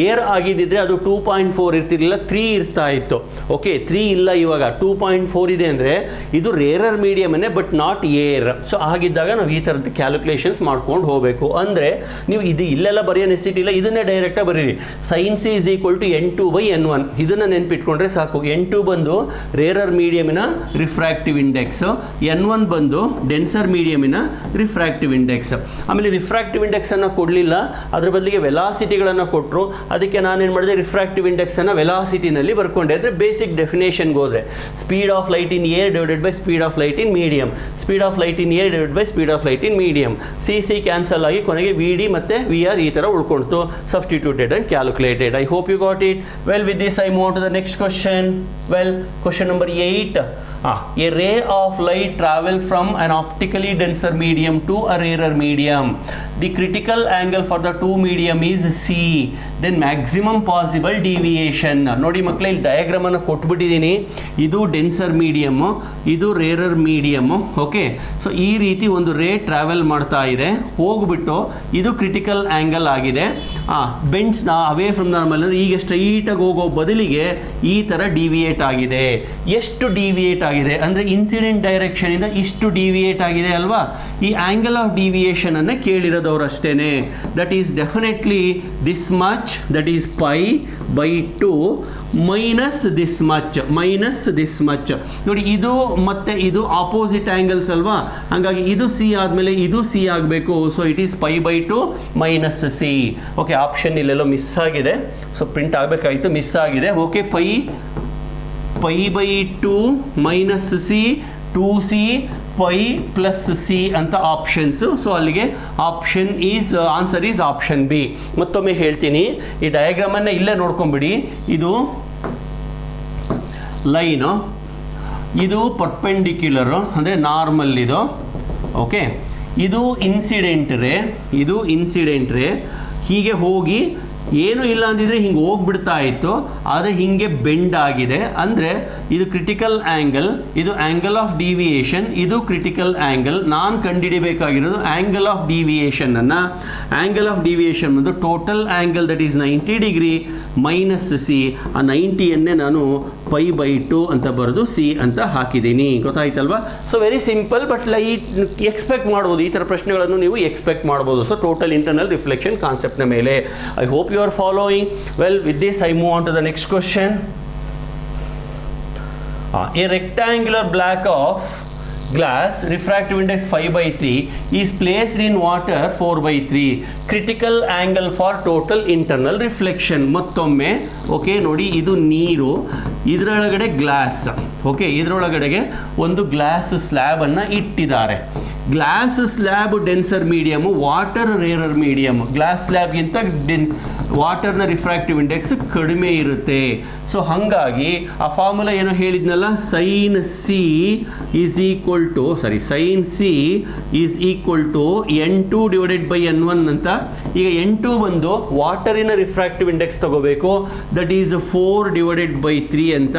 ಏರ್ ಆಗಿದ್ದಿದ್ರೆ ಅದು 2.4 ಇರ್ತಿರ್ಲಿಲ್ಲ, 3 ಇರ್ತಾ ಇತ್ತು. ಓಕೆ 3 ಇಲ್ಲ, ಇವಾಗ 2.4 ಇದೆ ಅಂದರೆ ಇದು ರೇರರ್ ಮೀಡಿಯಮನ್ನೇ ಬಟ್ ನಾಟ್ ಏರ್. ಸೊ ಹಾಗಿದ್ದಾಗ ನಾವು ಈ ಥರದ್ದು ಕ್ಯಾಲ್ಕುಲೇಷನ್ಸ್ ಮಾಡ್ಕೊಂಡು ಹೋಗಬೇಕು. ಅಂದರೆ ನೀವು ಇದು ಇಲ್ಲೆಲ್ಲ ಬರೆಯೋ ನೆಸಿಟಿ ಇಲ್ಲ, ಇದನ್ನೇ ಡೈರೆಕ್ಟಾಗಿ ಬರೀರಿ. sin c is equal to n2/n1 ಇದನ್ನು ನೆನ್ಪಿಟ್ಕೊಂಡ್ರೆ ಸಾಕು. n2 ಬಂದು ರೇರರ್ ಮೀಡಿಯಮಿನ ರಿಫ್ರಾಕ್ಟಿವ್ ಇಂಡೆಕ್ಸ್, n1 ಬಂದು ಡೆನ್ಸರ್ ಮೀಡಿಯಮಿನ ರಿಫ್ರಾಕ್ಟಿವ್ ಇಂಡೆಕ್ಸ್. ಆಮೇಲೆ ರಿಫ್ರಾಕ್ಟಿವ್ ಇಂಡೆಕ್ಸನ್ನು ಕೊಡಲಿಲ್ಲ, ಅದ್ರ ಬದಲಿಗೆ ವೆಲಾಸಿಟಿಗಳನ್ನು ಕೊಟ್ಟರು. ಅದಕ್ಕೆ ನಾನೇನು ಮಾಡಿದೆ, ರಿಫ್ರಾಕ್ಟಿವ್ ಇಂಡೆಕ್ಸನ್ನು ವೆಲಾಸಿಟಿನಲ್ಲಿ ಬರ್ಕೊಂಡೆ. ಅಂದರೆ ಬೇಸಿಕ್ ಡೆಫಿನೇಷನ್ಗೆ ಹೋದರೆ speed of light in air divided by speed of light in medium, speed of light in air divided by speed of light in medium. C cancel ಆಗಿ ಕೊನೆಗೆ ವಿ ಡಿ ಮತ್ತು ವಿ ಆರ್ ಈ ಥರ ಉಳ್ಕೊಳ್ತು. Substituted and calculated. I hope you got it. Well, with this I move to the next question. Well, question number 8. A ray of light travel from an optically denser medium to a rarer medium. The critical angle for the two medium is C. Then maximum possible deviation. ನೋಡಿ ಮಕ್ಕಳೇ, ಇಲ್ಲಿ diagram ಅನ್ನು ಕೊಟ್ಬಿಟ್ಟಿದ್ದೀನಿ. ಇದು denser medium, ಇದು rarer medium. Okay, so ಈ ರೀತಿ ಒಂದು ರೇ ಟ್ರಾವೆಲ್ ಮಾಡ್ತಾ ಇದೆ, ಹೋಗ್ಬಿಟ್ಟು ಇದು ಕ್ರಿಟಿಕಲ್ ಆ್ಯಂಗಲ್ ಆಗಿದೆ. ಬೆಂಡ್ಸ್ ಅವೇ ಫ್ರಮ್ ನಾರ್ಮಲ್ ಅಂದರೆ ಈಗ ಸ್ಟ್ರೈಟಾಗಿ ಹೋಗೋ ಬದಲಿಗೆ ಈ ಥರ ಡಿವಿಯೇಟ್ ಆಗಿದೆ. ಎಷ್ಟು ಡಿವಿಯೇಟ್ ಆಗಿದೆ ಅಂದರೆ ಇನ್ಸಿಡೆಂಟ್ ಡೈರೆಕ್ಷನಿಂದ ಇಷ್ಟು ಡಿವಿಯೇಟ್ ಆಗಿದೆ ಅಲ್ವಾ. ಈ ಆ್ಯಂಗಲ್ ಆಫ್ ಡಿವಿಯೇಷನ್ ಅನ್ನು ಕೇಳಿರೋದವ್ರು ಅಷ್ಟೇ. That is definitely this much, that is π/2 minus this much. ನೋಡಿ, ಇದು ಮತ್ತೆ ಇದು ಆಪೋಸಿಟ್ ಆ್ಯಂಗಲ್ಸ್ ಅಲ್ವಾ, ಹಾಗಾಗಿ ಇದು ಸಿ ಆದಮೇಲೆ ಇದು ಸಿ ಆಗಬೇಕು. So it is π/2 minus C. Okay, option ಇಲ್ಲೆಲ್ಲೋ ಮಿಸ್ ಆಗಿದೆ, ಸೊ ಪ್ರಿಂಟ್ ಆಗಬೇಕಾಯಿತು, ಮಿಸ್ ಆಗಿದೆ. Okay, π/2 minus C, 2c π plus C ಅಂತ ಆಪ್ಷನ್ಸು. ಸೊ ಅಲ್ಲಿಗೆ option is answer is option B. ಮತ್ತೊಮ್ಮೆ ಹೇಳ್ತೀನಿ, ಈ ಡಯಾಗ್ರಾಮನ್ನು ಇಲ್ಲೇ ನೋಡ್ಕೊಂಬಿಡಿ. ಇದು ಲೈನು, ಇದು ಪರ್ಪೆಂಡಿಕ್ಯುಲರು ಅಂದರೆ ನಾರ್ಮಲ್ ಇದು. ಓಕೆ, ಇದು ಇನ್ಸಿಡೆಂಟ್ ರೇ, ಹೀಗೆ ಹೋಗಿ ಏನೂ ಇಲ್ಲ ಅಂದಿದ್ರೆ ಹಿಂಗೆ ಹೋಗ್ಬಿಡ್ತಾ ಇತ್ತು, ಆದರೆ ಹಿಂಗೆ ಬೆಂಡ್ ಆಗಿದೆ. ಅಂದರೆ ಇದು ಕ್ರಿಟಿಕಲ್ ಆ್ಯಂಗಲ್, ಇದು ಆ್ಯಂಗಲ್ ಆಫ್ ಡಿವಿಯೇಷನ್, ಇದು ಕ್ರಿಟಿಕಲ್ ಆ್ಯಂಗಲ್. ನಾನು ಕಂಡುಹಿಡಿಬೇಕಾಗಿರೋದು ಆ್ಯಂಗಲ್ ಆಫ್ ಡಿವಿಯೇಷನನ್ನು. ಆ್ಯಂಗಲ್ ಆಫ್ ಡಿವಿಯೇಷನ್ ಬಂದು total angle that is 90 degree minus C. ಆ 90ಯನ್ನೇ ನಾನು π/2 ಅಂತ ಬರೆದು ಸಿ ಅಂತ ಹಾಕಿದ್ದೀನಿ. ಗೊತ್ತಾಯ್ತಲ್ವಾ? So very simple, but expect ಮಾಡ್ಬೋದು, ಈ ಥರ ಪ್ರಶ್ನೆಗಳನ್ನು ನೀವು ಎಕ್ಸ್ಪೆಕ್ಟ್ ಮಾಡ್ಬೋದು. ಸೊ ಟೋಟಲ್ ಇಂಟರ್ನಲ್ ರಿಫ್ಲೆಕ್ಷನ್ ಕಾನ್ಸೆಪ್ಟ್ನ ಮೇಲೆ. I hope you are following. Well, with this I move on to the next question. A rectangular block of glass, refractive index 5/3, is placed in water 4/3. Critical angle for total internal reflection. ಮತ್ತೊಮ್ಮೆ okay ನೋಡಿ, ಇದು ನೀರು, ಇದರೊಳಗಡೆ glass. Okay, ಇದರೊಳಗಡೆಗೆ ಒಂದು glass ಸ್ಲ್ಯಾಬನ್ನು ಇಟ್ಟಿದ್ದಾರೆ. Glass slab denser medium, water rarer medium. Glass ಸ್ಲ್ಯಾಬ್ಗಿಂತ ವಾಟರ್ನ ರಿಫ್ರಾಕ್ಟಿವ್ ಇಂಡೆಕ್ಸ್ ಕಡಿಮೆ ಇರುತ್ತೆ. ಸೊ ಹಾಗಾಗಿ ಆ ಫಾರ್ಮುಲಾ ಏನೋ ಹೇಳಿದ್ನಲ್ಲ, sin C is equal to n2 divided by n1 ಅಂತ. ಈಗ n2 ಬಂದು ವಾಟರಿನ ರಿಫ್ರಾಕ್ಟಿವ್ ಇಂಡೆಕ್ಸ್ ತಗೋಬೇಕು, ದಟ್ ಈಸ್ 4/3 ಅಂತ.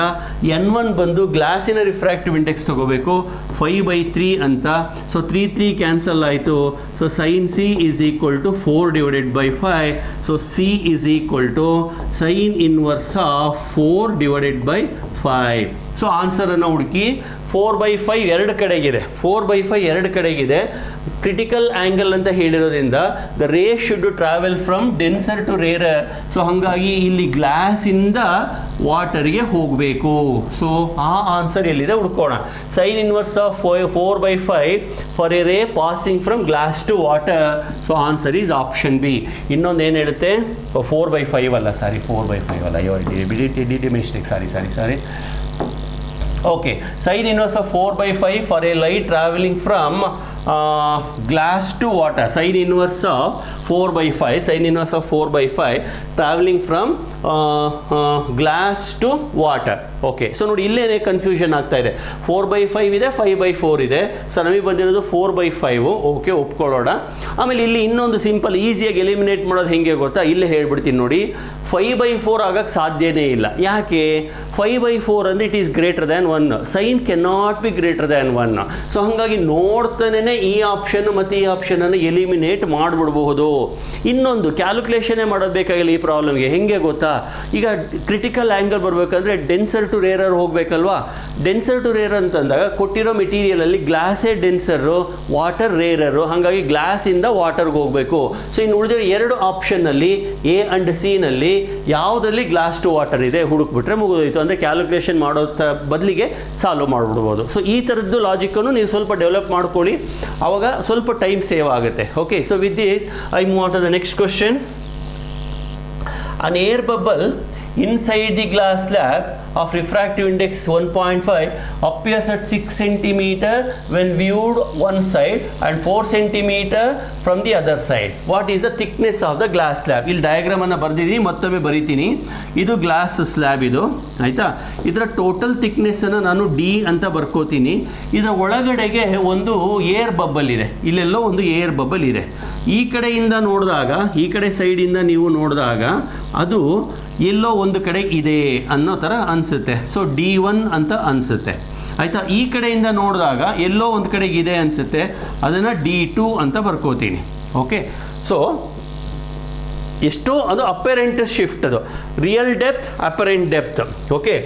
n1 ಬಂದು ಗ್ಲಾಸಿನ ರಿಫ್ರಾಕ್ಟಿವ್ ಇಂಡೆಕ್ಸ್ ತಗೋಬೇಕು, 5/3 ಅಂತ. ಸೊ 3 ಕ್ಯಾನ್ಸಲ್ ಆಯಿತು. So sin C is equal to 4/5. So C is equal to sin inverse of 4/5. So ಆನ್ಸರನ್ನು ಹುಡುಕಿ. 4/5 ಎರಡು ಕಡೆಗಿದೆ. ಕ್ರಿಟಿಕಲ್ ಆ್ಯಂಗಲ್ ಅಂತ ಹೇಳಿರೋದ್ರಿಂದ the ray should travel from denser to rarer. So ಹಾಗಾಗಿ ಇಲ್ಲಿ ಗ್ಲಾಸಿಂದ ವಾಟರ್ಗೆ ಹೋಗಬೇಕು. ಸೊ ಆ ಆನ್ಸರ್ ಎಲ್ಲಿದೆ ಹುಡ್ಕೋಣ. Sine inverse of 4/5 for a ray passing from glass to water. So answer is option B. ಇನ್ನೊಂದು ಏನು ಹೇಳುತ್ತೆ, 4/5 ಅಲ್ಲ, 4/5 ಅಲ್ಲ, D mistake, sorry. Okay, sin inverse of 4/5 for a light traveling from glass to water. Sin inverse of 4/5 traveling from glass to water. Okay, so ನೋಡಿ ಇಲ್ಲೇನೇ confusion ಆಗ್ತಾ ಇದೆ. 4/5 ಇದೆ, 5/4 ಇದೆ. ಸೊ ನಮಗೆ ಬಂದಿರೋದು 4/5. ಓಕೆ, ಒಪ್ಕೊಳ್ಳೋಣ. ಆಮೇಲೆ ಇಲ್ಲಿ ಇನ್ನೊಂದು ಸಿಂಪಲ್ ಈಸಿಯಾಗಿ ಎಲಿಮಿನೇಟ್ ಮಾಡೋದು ಹೆಂಗೆ ಗೊತ್ತಾ, ಇಲ್ಲೇ ಹೇಳ್ಬಿಡ್ತೀನಿ ನೋಡಿ. 5/4 ಆಗಕ್ಕೆ ಸಾಧ್ಯನೇ ಇಲ್ಲ. ಯಾಕೆ? 5/4 ಅಂದರೆ it is greater than 1. Sine can not be greater than 1. So ಹಾಗಾಗಿ ನೋಡ್ತಾನೆ ಈ ಆಪ್ಷನ್ ಮತ್ತು ಈ ಆಪ್ಷನನ್ನು ಎಲಿಮಿನೇಟ್ ಮಾಡಿಬಿಡ್ಬಹುದು. ಇನ್ನೊಂದು ಕ್ಯಾಲ್ಕುಲೇಷನ್ನೇ ಮಾಡೋದು ಬೇಕಾಗಿಲ್ಲ ಈ ಪ್ರಾಬ್ಲಮ್ಗೆ. ಹೆಂಗೆ ಗೊತ್ತಾ, ಈಗ ಕ್ರಿಟಿಕಲ್ ಆ್ಯಂಗಲ್ ಬರಬೇಕಂದ್ರೆ ಡೆನ್ಸರ್ ಟು ರೇರರ್ ಹೋಗಬೇಕಲ್ವಾ. ಡೆನ್ಸರ್ ಟು ರೇರರ್ ಅಂತಂದಾಗ ಕೊಟ್ಟಿರೋ ಮೆಟೀರಿಯಲಲ್ಲಿ ಗ್ಲಾಸೇ ಡೆನ್ಸರು, ವಾಟರ್ ರೇರರು, ಹಾಗಾಗಿ ಗ್ಲಾಸಿಂದ ವಾಟರ್ಗೆ ಹೋಗಬೇಕು. ಸೊ ಇನ್ನು ಉಳಿದಿರೋ 2 ಆಪ್ಷನ್ನಲ್ಲಿ ಎ ಆ್ಯಂಡ್ ಸಿನಲ್ಲಿ ಯಾವುದರಲ್ಲಿ ಗ್ಲಾಸ್ ಟು ವಾಟರ್ ಇದೆ ಹುಡುಕ್ಬಿಟ್ರೆ ಮುಗಿದೋಯ್ತು. ಅಂದರೆ ಕ್ಯಾಲ್ಕುಲೇಷನ್ ಮಾಡೋ ಬದಲಿಗೆ ಸಾಲ್ವ್ ಮಾಡಿಬಿಡ್ಬೋದು. ಸೊ ಈ ಥರದ್ದು ಲಾಜಿಕನ್ನು ನೀವು ಸ್ವಲ್ಪ ಡೆವಲಪ್ ಮಾಡ್ಕೊಳ್ಳಿ, ಆವಾಗ ಸ್ವಲ್ಪ ಟೈಮ್ ಸೇವ್ ಆಗುತ್ತೆ. Okay, so with this I move on to the next question. An air bubble inside the glass slab of refractive index 1.5 appears at 6 cm when viewed one side and 4 cm from the other side. What is the thickness of the glass slab? ಇಲ್ಲಿ diagram ಅನ್ನು ಬರೆದಿದ್ದೀನಿ, ಮತ್ತೊಮ್ಮೆ ಬರಿತೀನಿ. ಇದು glass slab ಇದು, ಆಯಿತಾ. ಇದರ total ಥಿಕ್ನೆಸ್ಸನ್ನು ನಾನು ಡಿ ಅಂತ ಬರ್ಕೋತೀನಿ. ಇದರ ಒಳಗಡೆಗೆ ಒಂದು ಏರ್ ಬಬ್ಬಲ್ ಇದೆ, ಇಲ್ಲೆಲ್ಲೋ ಒಂದು ಏರ್ ಬಬ್ಬಲ್ ಇದೆ. ಈ ಕಡೆಯಿಂದ ನೋಡಿದಾಗ, ಈ ಕಡೆ ಸೈಡಿಂದ ನೀವು ನೋಡಿದಾಗ ಅದು ಎಲ್ಲೋ ಒಂದು ಕಡೆ ಇದೆ ಅನ್ನೋ ಥರ ಅನಿಸುತ್ತೆ. ಸೊ D1 ಅಂತ ಅನಿಸುತ್ತೆ, ಆಯಿತಾ. ಈ ಕಡೆಯಿಂದ ನೋಡಿದಾಗ ಎಲ್ಲೋ ಒಂದು ಕಡೆಗೆ ಇದೆ ಅನಿಸುತ್ತೆ, ಅದನ್ನು D2 ಅಂತ ಬರ್ಕೋತೀನಿ. ಓಕೆ, ಸೊ ಎಷ್ಟೋ ಅದು ಅಪರೆಂಟ್ ಶಿಫ್ಟ್, ಅದು real depth, apparent depth. Okay,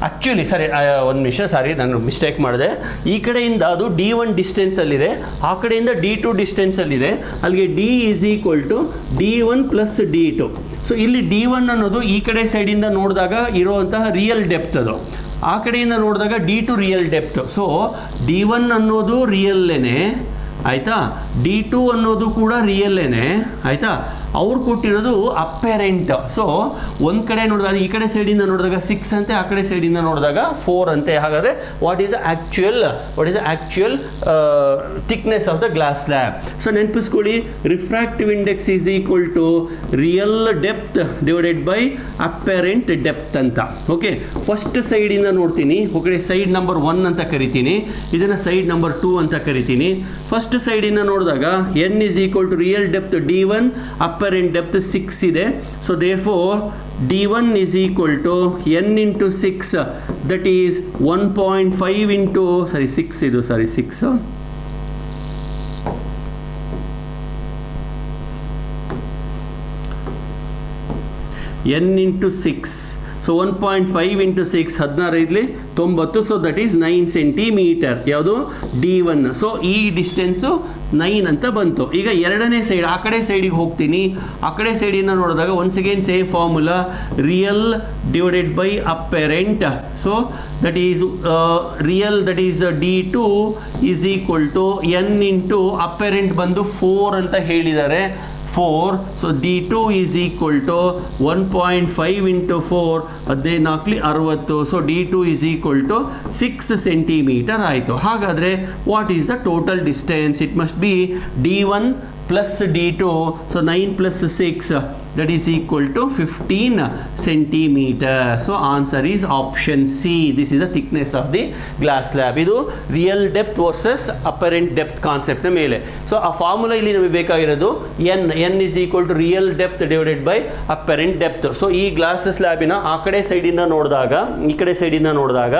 actually sorry, ಒಂದು ನಿಮಿಷ, ಸಾರಿ ನಾನು ಮಿಸ್ಟೇಕ್ ಮಾಡಿದೆ. ಈ ಕಡೆಯಿಂದ ಅದು D1 ಡಿಸ್ಟೆನ್ಸಲ್ಲಿದೆ, ಆ ಕಡೆಯಿಂದ D2 ಡಿಸ್ಟೆನ್ಸಲ್ಲಿದೆ. ಅಲ್ಲಿಗೆ D is equal to D1 plus D2. So ಇಲ್ಲಿ D1 ಅನ್ನೋದು ಈ ಕಡೆ ಸೈಡಿಂದ ನೋಡಿದಾಗ ಇರುವಂತಹ ರಿಯಲ್ ಡೆಪ್ತ್, ಅದು ಆ ಕಡೆಯಿಂದ ನೋಡಿದಾಗ D2 real depth. So D1 ಅನ್ನೋದು ರಿಯಲ್ಲೇನೆ, ಆಯಿತಾ. D2 ಅನ್ನೋದು ಕೂಡ ರಿಯಲ್ಲೇನೆ, ಆಯಿತಾ. ಅವ್ರು ಕೊಟ್ಟಿರೋದು ಅಪೆರೆಂಟ್. ಸೊ ಒಂದು ಕಡೆ ನೋಡಿದಾಗ, ಈ ಕಡೆ ಸೈಡಿಂದ ನೋಡಿದಾಗ 6 ಅಂತೆ, ಆ ಕಡೆ ಸೈಡಿಂದ ನೋಡಿದಾಗ 4 ಅಂತೆ. ಹಾಗಾದರೆ what is the actual thickness of the glass slab? So ನೆನಪಿಸ್ಕೊಳ್ಳಿ, refractive index is equal to real depth divided by apparent depth ಅಂತ. ಓಕೆ, ಫಸ್ಟ್ ಸೈಡಿಂದ ನೋಡ್ತೀನಿ, ಓಕೆ, ಸೈಡ್ ನಂಬರ್ 1 ಅಂತ ಕರಿತೀನಿ, ಇದನ್ನು ಸೈಡ್ ನಂಬರ್ 2 ಅಂತ ಕರಿತೀನಿ. ಫಸ್ಟ್ ಸೈಡಿಂದ ನೋಡಿದಾಗ n is equal to real depth D1, apparent depth 6 ಇದೆ. So therefore D1 is equal to n into 6, that is 1.5 into, sorry 6 ಇದು, sorry 6, n into 6. So 1.5 into 6, 16 90. So that is 9 centimetre. ಯಾವುದು? D1. So ಈ distance 9 ಅಂತ ಬಂತು. ಈಗ ಎರಡನೇ side, ಆ ಕಡೆ ಸೈಡಿಗೆ ಹೋಗ್ತೀನಿ. ಆ ಕಡೆ ಸೈಡಿನ ನೋಡಿದಾಗ once again same formula, real divided by apparent. So that is real, that is D2 is equal to n into apparent ಬಂದು 4 ಅಂತ ಹೇಳಿದ್ದಾರೆ, 4. So D2 is equal to 1.5 into 4, 14 60. So D2 is equal to 6 centimetre ಆಯಿತು. ಹಾಗಾದರೆ what is the total distance? It must be D1 plus D2. So 9 plus 6, that is equal to 15 centimeter. So answer is option C. This is the thickness of the glass slab. ಇದು real depth versus apparent depth concept ನ ಮೇಲೆ. So ಆ formula ಇಲ್ಲಿ ನಮಗೆ ಬೇಕಾಗಿರೋದು n is equal to real depth divided by apparent depth. So ಈ glass ಸ್ಲ್ಯಾಬಿನ ಆ ಕಡೆ ಸೈಡಿಂದ ನೋಡಿದಾಗ, ಈ ಕಡೆ ಸೈಡಿಂದ ನೋಡಿದಾಗ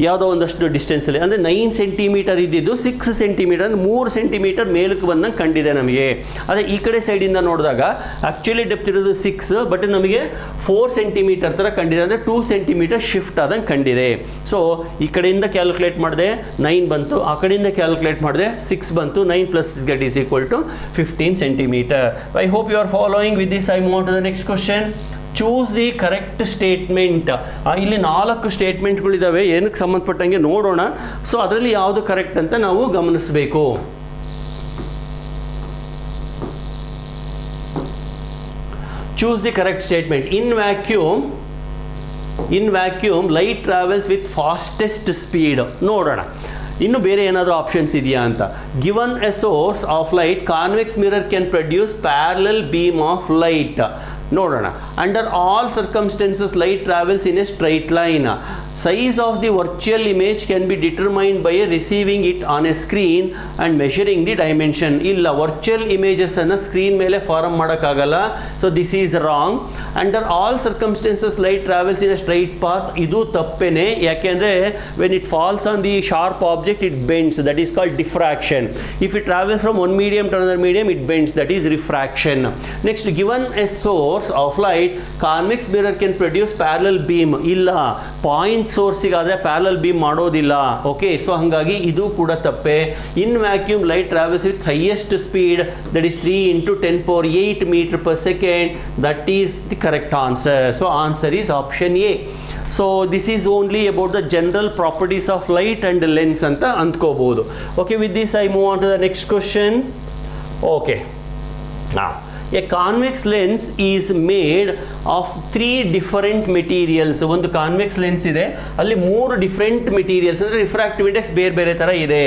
ಯಾವುದೋ ಒಂದಷ್ಟು ಡಿಸ್ಟೆನ್ಸಲ್ಲಿ, ಅಂದರೆ 9 ಸೆಂಟಿಮೀಟರ್ ಇದ್ದಿದ್ದು 6 ಸೆಂಟಿಮೀಟರ್, ಅಂದರೆ 3 ಸೆಂಟಿಮೀಟರ್ ಮೇಲಕ್ಕೆ ಬಂದಂಗೆ ಕಂಡಿದೆ ನಮಗೆ. ಅದೇ ಈ ಕಡೆ ಸೈಡಿಂದ ನೋಡಿದಾಗ ಆ್ಯಕ್ಚುಲಿ ಡೆಪ್ತ್ ಇರೋದು 6, ಬಟ್ ನಮಗೆ 4 ಸೆಂಟಿಮೀಟರ್ ಥರ ಕಂಡಿದೆ, ಅಂದರೆ 2 ಸೆಂಟಿಮೀಟರ್ ಶಿಫ್ಟ್ ಆದಂಗೆ ಕಂಡಿದೆ. ಸೊ ಈ ಕಡೆಯಿಂದ ಕ್ಯಾಲ್ಕುಲೇಟ್ ಮಾಡಿದೆ 9 ಬಂತು, ಆ ಕಡೆಯಿಂದ ಕ್ಯಾಲ್ಕುಲೇಟ್ ಮಾಡಿದೆ 6 ಬಂತು. 9 plus get is equal to 15 centimetre. I hope you are following. With this I move to the next question. Choose the correct statement. ಇಲ್ಲಿ 4 ಸ್ಟೇಟ್ಮೆಂಟ್ಗಳಿದ್ದಾವೆ, ಏನಕ್ಕೆ ಸಂಬಂಧಪಟ್ಟಂಗೆ ನೋಡೋಣ. ಸೊ ಅದರಲ್ಲಿ ಯಾವುದು ಕರೆಕ್ಟ್ ಅಂತ ನಾವು ಗಮನಿಸಬೇಕು. Choose the correct statement. In vacuum light travels with fastest speed. ನೋಡೋಣ ಇನ್ನು ಬೇರೆ ಏನಾದರೂ ಆಪ್ಷನ್ಸ್ ಇದೆಯಾ ಅಂತ. Given a source of light, convex mirror can produce parallel beam of light. ನೋಡೋಣ. Under all circumstances light travels in a straight line. size of the virtual image can be determined by receiving it on a screen and measuring the dimension. ಇಲ್ಲ virtual images ಅನ್ನು screen ಮೇಲೆ form ಮಾಡೋಕ್ಕಾಗಲ್ಲ. So this is wrong. Under all circumstances light travels in a straight path. ಇದು ತಪ್ಪೇನೆ. ಯಾಕೆಂದರೆ when it falls on the sharp object it bends, that is called diffraction. If it travels from one medium to another medium it bends, that is refraction. Next, given a source of light convex mirror can produce parallel beam. ಇಲ್ಲ, point ಸೋರ್ಸಿಗಾದರೆ parallel beam ಮಾಡೋದಿಲ್ಲ. Okay, so ಹಾಗಾಗಿ ಇದು ಕೂಡ ತಪ್ಪೆ. In vacuum light travels with highest speed, that is 3 × 10⁸ meter per second. That is the correct answer. So answer is option A. So this is only about the general properties of light and lens ಅಂತ ಅಂದ್ಕೋಬಹುದು. Okay, with this I move on to the next question. Okay, now a convex lens is made of 3 different materials. ಒಂದು convex lens ಇದೆ, ಅಲ್ಲಿ 3 different materials ಅಂದರೆ refractive index ಬೇರೆ ಬೇರೆ ಥರ ಇದೆ.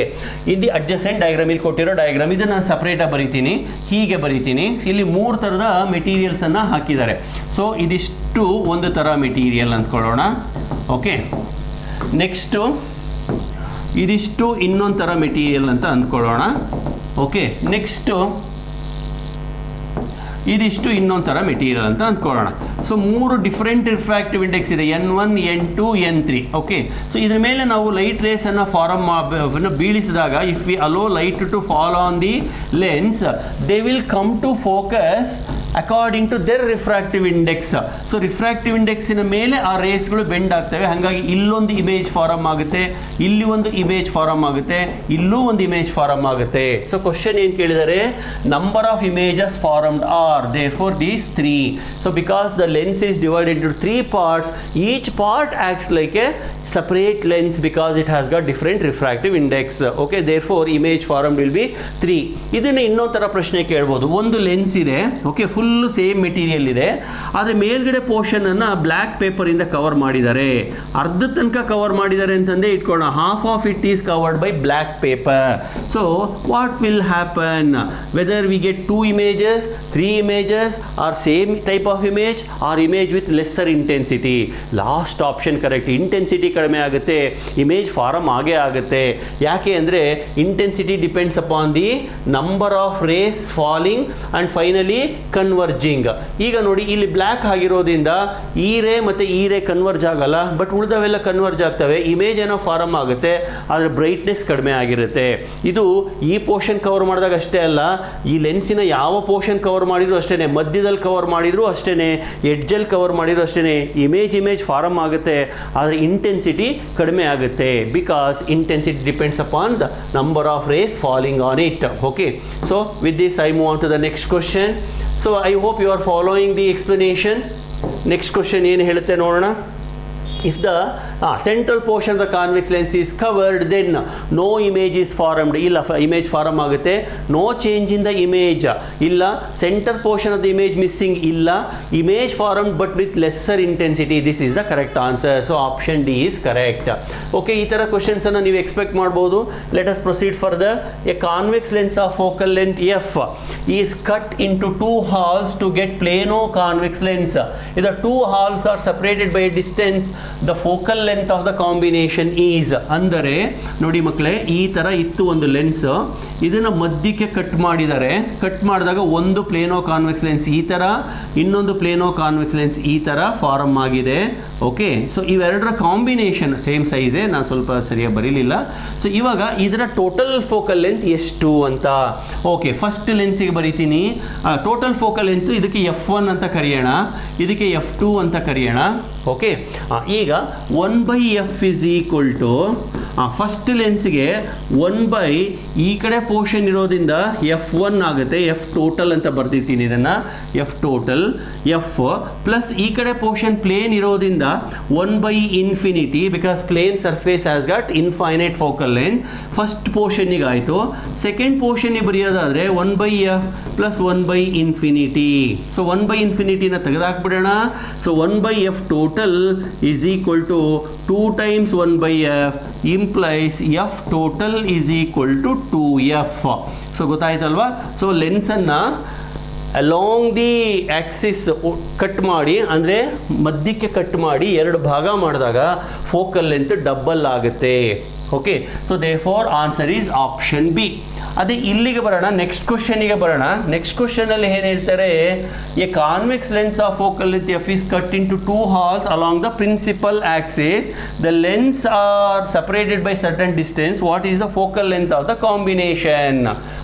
ಇಲ್ಲಿ ಅಡ್ಜಸೆಂಟ್ ಡಯಾಗ್ರಾಮ್, ಇಲ್ಲಿ ಕೊಟ್ಟಿರೋ ಡಯಾಗ್ರಾಮ್, ಇದನ್ನು ನಾನು ಸಪ್ರೇಟಾಗಿ ಬರಿತೀನಿ, ಹೀಗೆ ಬರಿತೀನಿ. ಇಲ್ಲಿ 3 ಥರದ ಮೆಟೀರಿಯಲ್ಸನ್ನು ಹಾಕಿದ್ದಾರೆ. ಸೊ ಇದಿಷ್ಟು ಒಂದು ಥರ ಮೆಟೀರಿಯಲ್ ಅಂದ್ಕೊಳ್ಳೋಣ. ಓಕೆ, ನೆಕ್ಸ್ಟು ಇದಿಷ್ಟು ಇನ್ನೊಂದು ಥರ ಮೆಟೀರಿಯಲ್ ಅಂತ ಅಂದ್ಕೊಳ್ಳೋಣ. ಓಕೆ, ನೆಕ್ಸ್ಟು ಇದಿಷ್ಟು ಇನ್ನೊಂದು ಥರ ಮೆಟೀರಿಯಲ್ ಅಂತ ಅಂದ್ಕೊಳ್ಳೋಣ. ಸೊ 3 ಡಿಫ್ರೆಂಟ್ ರಿಫ್ರಾಕ್ಟಿವ್ ಇಂಡೆಕ್ಸ್ ಇದೆ, N1, N2, N3. Okay, so ಇದ್ರ ಮೇಲೆ ನಾವು ಲೈಟ್ ರೇಸನ್ನು ಬೀಳಿಸಿದಾಗ, if we allow light to fall on the lens, they will come to focus according to their refractive index. So refractive ಇಂಡೆಕ್ಸಿನ ಮೇಲೆ ಆ ರೇಸ್ಗಳು bend ಆಗ್ತವೆ. ಹಾಗಾಗಿ ಇಲ್ಲೊಂದು ಇಮೇಜ್ ಫಾರಮ್ ಆಗುತ್ತೆ, ಇಲ್ಲಿ ಒಂದು ಇಮೇಜ್ ಫಾರಮ್ ಆಗುತ್ತೆ, ಇಲ್ಲೂ ಒಂದು ಇಮೇಜ್ ಫಾರಮ್ ಆಗುತ್ತೆ. ಸೊ ಕ್ವಶನ್ ಏನು ಕೇಳಿದರೆ, number of images formed are, therefore these 3. So because the lens is divided into 3 parts, each part acts like a separate lens because it has got different refractive index. Okay, therefore image formed will be 3. ಇದನ್ನ ಇನ್ನೊಂದು ಥರ ಪ್ರಶ್ನೆ ಕೇಳ್ಬೋದು. ಒಂದು lens ಇದೆ, okay, full same material ಇದೆ, ಆದರೆ ಮೇಲ್ಗಡೆ ಪೋರ್ಷನನ್ನು ಬ್ಲ್ಯಾಕ್ ಪೇಪರಿಂದ ಕವರ್ ಮಾಡಿದ್ದಾರೆ. ಅರ್ಧ ತನಕ ಕವರ್ ಮಾಡಿದ್ದಾರೆ ಅಂತಂದೇ ಇಟ್ಕೊಳ್ಳೋಣ. Half of it is covered by black paper. So what will happen? Whether we get 2 images, 3 images, or same type of image, or image with lesser intensity? Last option correct. Intensity ಕಡಿಮೆ ಆಗುತ್ತೆ, image farm ಆಗೇ ಆಗುತ್ತೆ. ಯಾಕೆ ಅಂದರೆ intensity depends upon the number of rays falling and finally converging. ಈಗ ನೋಡಿ, ಇಲ್ಲಿ black ಆಗಿರೋದ್ರಿಂದ ಈ ರೇ ಮತ್ತು ಈ ರೇ ಕನ್ವರ್ಜ್ ಆಗಲ್ಲ, ಬಟ್ ಉಳಿದವೆಲ್ಲ ಕನ್ವರ್ಜ್ ಆಗ್ತವೆ. ಇಮೇಜ್ ಏನೋ ಫಾರಮ್ ಆಗುತ್ತೆ, ಆದರೆ ಬ್ರೈಟ್ನೆಸ್ ಕಡಿಮೆ ಆಗಿರುತ್ತೆ. ಇದು ಈ ಪೋರ್ಷನ್ ಕವರ್ ಮಾಡಿದಾಗ ಅಷ್ಟೇ ಅಲ್ಲ, ಈ ಲೆನ್ಸಿನ ಯಾವ ಪೋರ್ಷನ್ ಕವರ್ ಮಾಡಿದ್ರು ಅಷ್ಟೇ, ಮಧ್ಯದಲ್ಲಿ ಕವರ್ ಮಾಡಿದ್ರು ಅಷ್ಟೇ, ಎಡ್ಜಲ್ಲಿ ಕವರ್ ಮಾಡಿದ್ರು ಅಷ್ಟೇ, ಇಮೇಜ್ ಫಾರಮ್ ಆಗುತ್ತೆ, ಆದರೆ ಇಂಟೆನ್ಸಿಟಿ ಕಡಿಮೆ ಆಗುತ್ತೆ. Because intensity depends upon the number of rays falling on it. Okay, so with this I move on to the next question. So I hope you are following the explanation. Next question ಏನು ಹೇಳುತ್ತೆ ನೋಡೋಣ. If the central portion of the convex lens is covered, then no image is formed. ಇಲ್ಲ, image form ಆಗುತ್ತೆ. No change in the image. ಇಲ್ಲ, center portion of the image missing. ಇಲ್ಲ, image formed but with lesser intensity. This is the correct answer. So option D is correct. Okay, ಈ ಥರ ಕ್ವಶನ್ಸನ್ನು ನೀವು expect ಮಾಡ್ಬೋದು. Let us proceed further. A convex lens of focal length F is cut into 2 halves to get plano convex lens. If the 2 halves are separated by a distance, the focal length of the combination is. ಅಂದರೆ ನೋಡಿ ಮಕ್ಕಳೇ, ಈ ಥರ ಇತ್ತು ಒಂದು lens, ಇದನ್ನು ಮಧ್ಯಕ್ಕೆ cut ಮಾಡಿದ್ದಾರೆ. ಕಟ್ ಮಾಡಿದಾಗ ಒಂದು ಪ್ಲೇನೋ ಕಾನ್ವೆಕ್ಸ್ ಲೆನ್ಸ್ ಈ ಥರ, ಇನ್ನೊಂದು ಪ್ಲೇನೋ ಕಾನ್ವೆಕ್ಸ್ ಲೆನ್ಸ್ ಈ ಥರ ಫಾರ್ಮ್ ಆಗಿದೆ. ಓಕೆ, ಸೊ ಇವೆರಡರ ಕಾಂಬಿನೇಷನ್ ಸೇಮ್ ಸೈಜೇ, ನಾನು ಸ್ವಲ್ಪ ಸರಿಯಾಗಿ ಬರೀಲಿಲ್ಲ. ಸೊ ಇವಾಗ ಇದರ ಟೋಟಲ್ ಫೋಕಲ್ ಲೆಂತ್ ಎಷ್ಟು ಅಂತ. ಓಕೆ, ಫಸ್ಟ್ ಲೆನ್ಸಿಗೆ ಬರೀತೀನಿ. ಟೋಟಲ್ ಫೋಕಲ್ ಲೆಂತ್ ಇದಕ್ಕೆ F1 ಅಂತ ಕರೆಯೋಣ, ಇದಕ್ಕೆ F2 ಅಂತ ಕರೆಯೋಣ. ಓಕೆ, ಈಗ 1/F is equal to first ಲೆನ್ಸ್ಗೆ 1/ ಈ ಕಡೆ ಪೋರ್ಷನ್ ಇರೋದ್ರಿಂದ F1 ಆಗುತ್ತೆ. F ಟೋಟಲ್ ಅಂತ ಬರ್ದಿರ್ತೀನಿ ಇದನ್ನು, F ಟೋಟಲ್ F ಪ್ಲಸ್ ಈ ಕಡೆ ಪೋರ್ಷನ್ ಪ್ಲೇನ್ ಇರೋದ್ರಿಂದ 1/ಇನ್ಫಿನಿಟಿ, because plane surface has got infinite focal length. First ಪೋರ್ಷನ್ನಿಗೆ ಆಯಿತು. ಸೆಕೆಂಡ್ ಪೋರ್ಷನ್ನಿಗೆ ಬರೆಯೋದಾದರೆ 1/F ಪ್ಲಸ್ 1/ಇನ್ಫಿನಿಟಿ. ಸೊ 1/ಇನ್ಫಿನಿಟಿನ ತೆಗೆದಾಕ್ಬಿಡೋಣ. So 1/F total is equal to 2 times 1/F implies F total is equal to 2F. So ಗೊತ್ತಾಯ್ತಲ್ವಾ? ಸೊ ಲೆನ್ಸನ್ನು ಅಲಾಂಗ್ ದಿ ಆಕ್ಸಿಸ್ ಕಟ್ ಮಾಡಿ, ಅಂದರೆ ಮಧ್ಯಕ್ಕೆ ಕಟ್ ಮಾಡಿ ಎರಡು ಭಾಗ ಮಾಡಿದಾಗ ಫೋಕಲ್ ಲೆಂತ್ ಡಬಲ್ ಆಗುತ್ತೆ. Okay, so therefore answer is option B. ಅದೇ ಇಲ್ಲಿಗೆ ಬರೋಣ, ನೆಕ್ಸ್ಟ್ ಕ್ವಶನಿಗೆ ಬರೋಣ. ನೆಕ್ಸ್ಟ್ ಕ್ವಶನಲ್ಲಿ ಏನು ಹೇಳ್ತಾರೆ, a convex lens of focal length f is cut in to 2 halves along the principal axis. The lens are separated by certain distance. What is the focal length of the combination?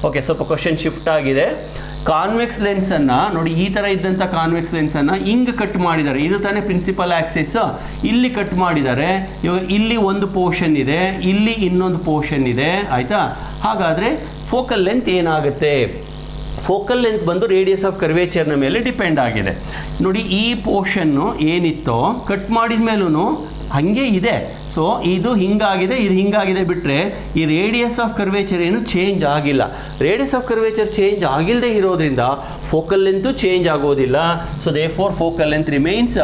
Okay, ಸ್ವಲ್ಪ question shift ಆಗಿದೆ. Convex ಲೆನ್ಸನ್ನು ನೋಡಿ, ಈ ಥರ ಇದ್ದಂಥ convex ಲೆನ್ಸನ್ನು ಹಿಂಗೆ cut ಮಾಡಿದ್ದಾರೆ. ಇದು ತಾನೇ ಪ್ರಿನ್ಸಿಪಲ್ ಆಕ್ಸಿಸ್. ಇಲ್ಲಿ ಕಟ್ ಮಾಡಿದ್ದಾರೆ. ಇವಾಗ ಇಲ್ಲಿ ಒಂದು ಪೋರ್ಷನ್ ಇದೆ, ಇಲ್ಲಿ ಇನ್ನೊಂದು ಪೋರ್ಷನ್ ಇದೆ, ಆಯಿತಾ? ಹಾಗಾದರೆ ಫೋಕಲ್ ಲೆಂತ್ ಏನಾಗುತ್ತೆ? ಫೋಕಲ್ ಲೆಂತ್ ಬಂದು ರೇಡಿಯಸ್ ಆಫ್ ಕರ್ವೇಚರ್ನ ಮೇಲೆ ಡಿಪೆಂಡ್ ಆಗಿದೆ. ನೋಡಿ, ಈ ಪೋರ್ಷನ್ನು ಏನಿತ್ತೋ ಕಟ್ ಮಾಡಿದ ಮೇಲೂ ಹಾಗೆ ಇದೆ. ಸೊ ಇದು ಹಿಂಗಾಗಿದೆ, ಇದು ಹಿಂಗಾಗಿದೆ ಬಿಟ್ಟರೆ ಈ ರೇಡಿಯಸ್ ಆಫ್ ಕರ್ವೇಚರ್ ಏನು ಚೇಂಜ್ ಆಗಿಲ್ಲ. ರೇಡಿಯಸ್ ಆಫ್ ಕರ್ವೇಚರ್ ಚೇಂಜ್ ಆಗಿಲ್ಲದೆ ಇರೋದ್ರಿಂದ ಫೋಕಲ್ ಲೆಂತು ಚೇಂಜ್ ಆಗೋದಿಲ್ಲ. So therefore focal length remains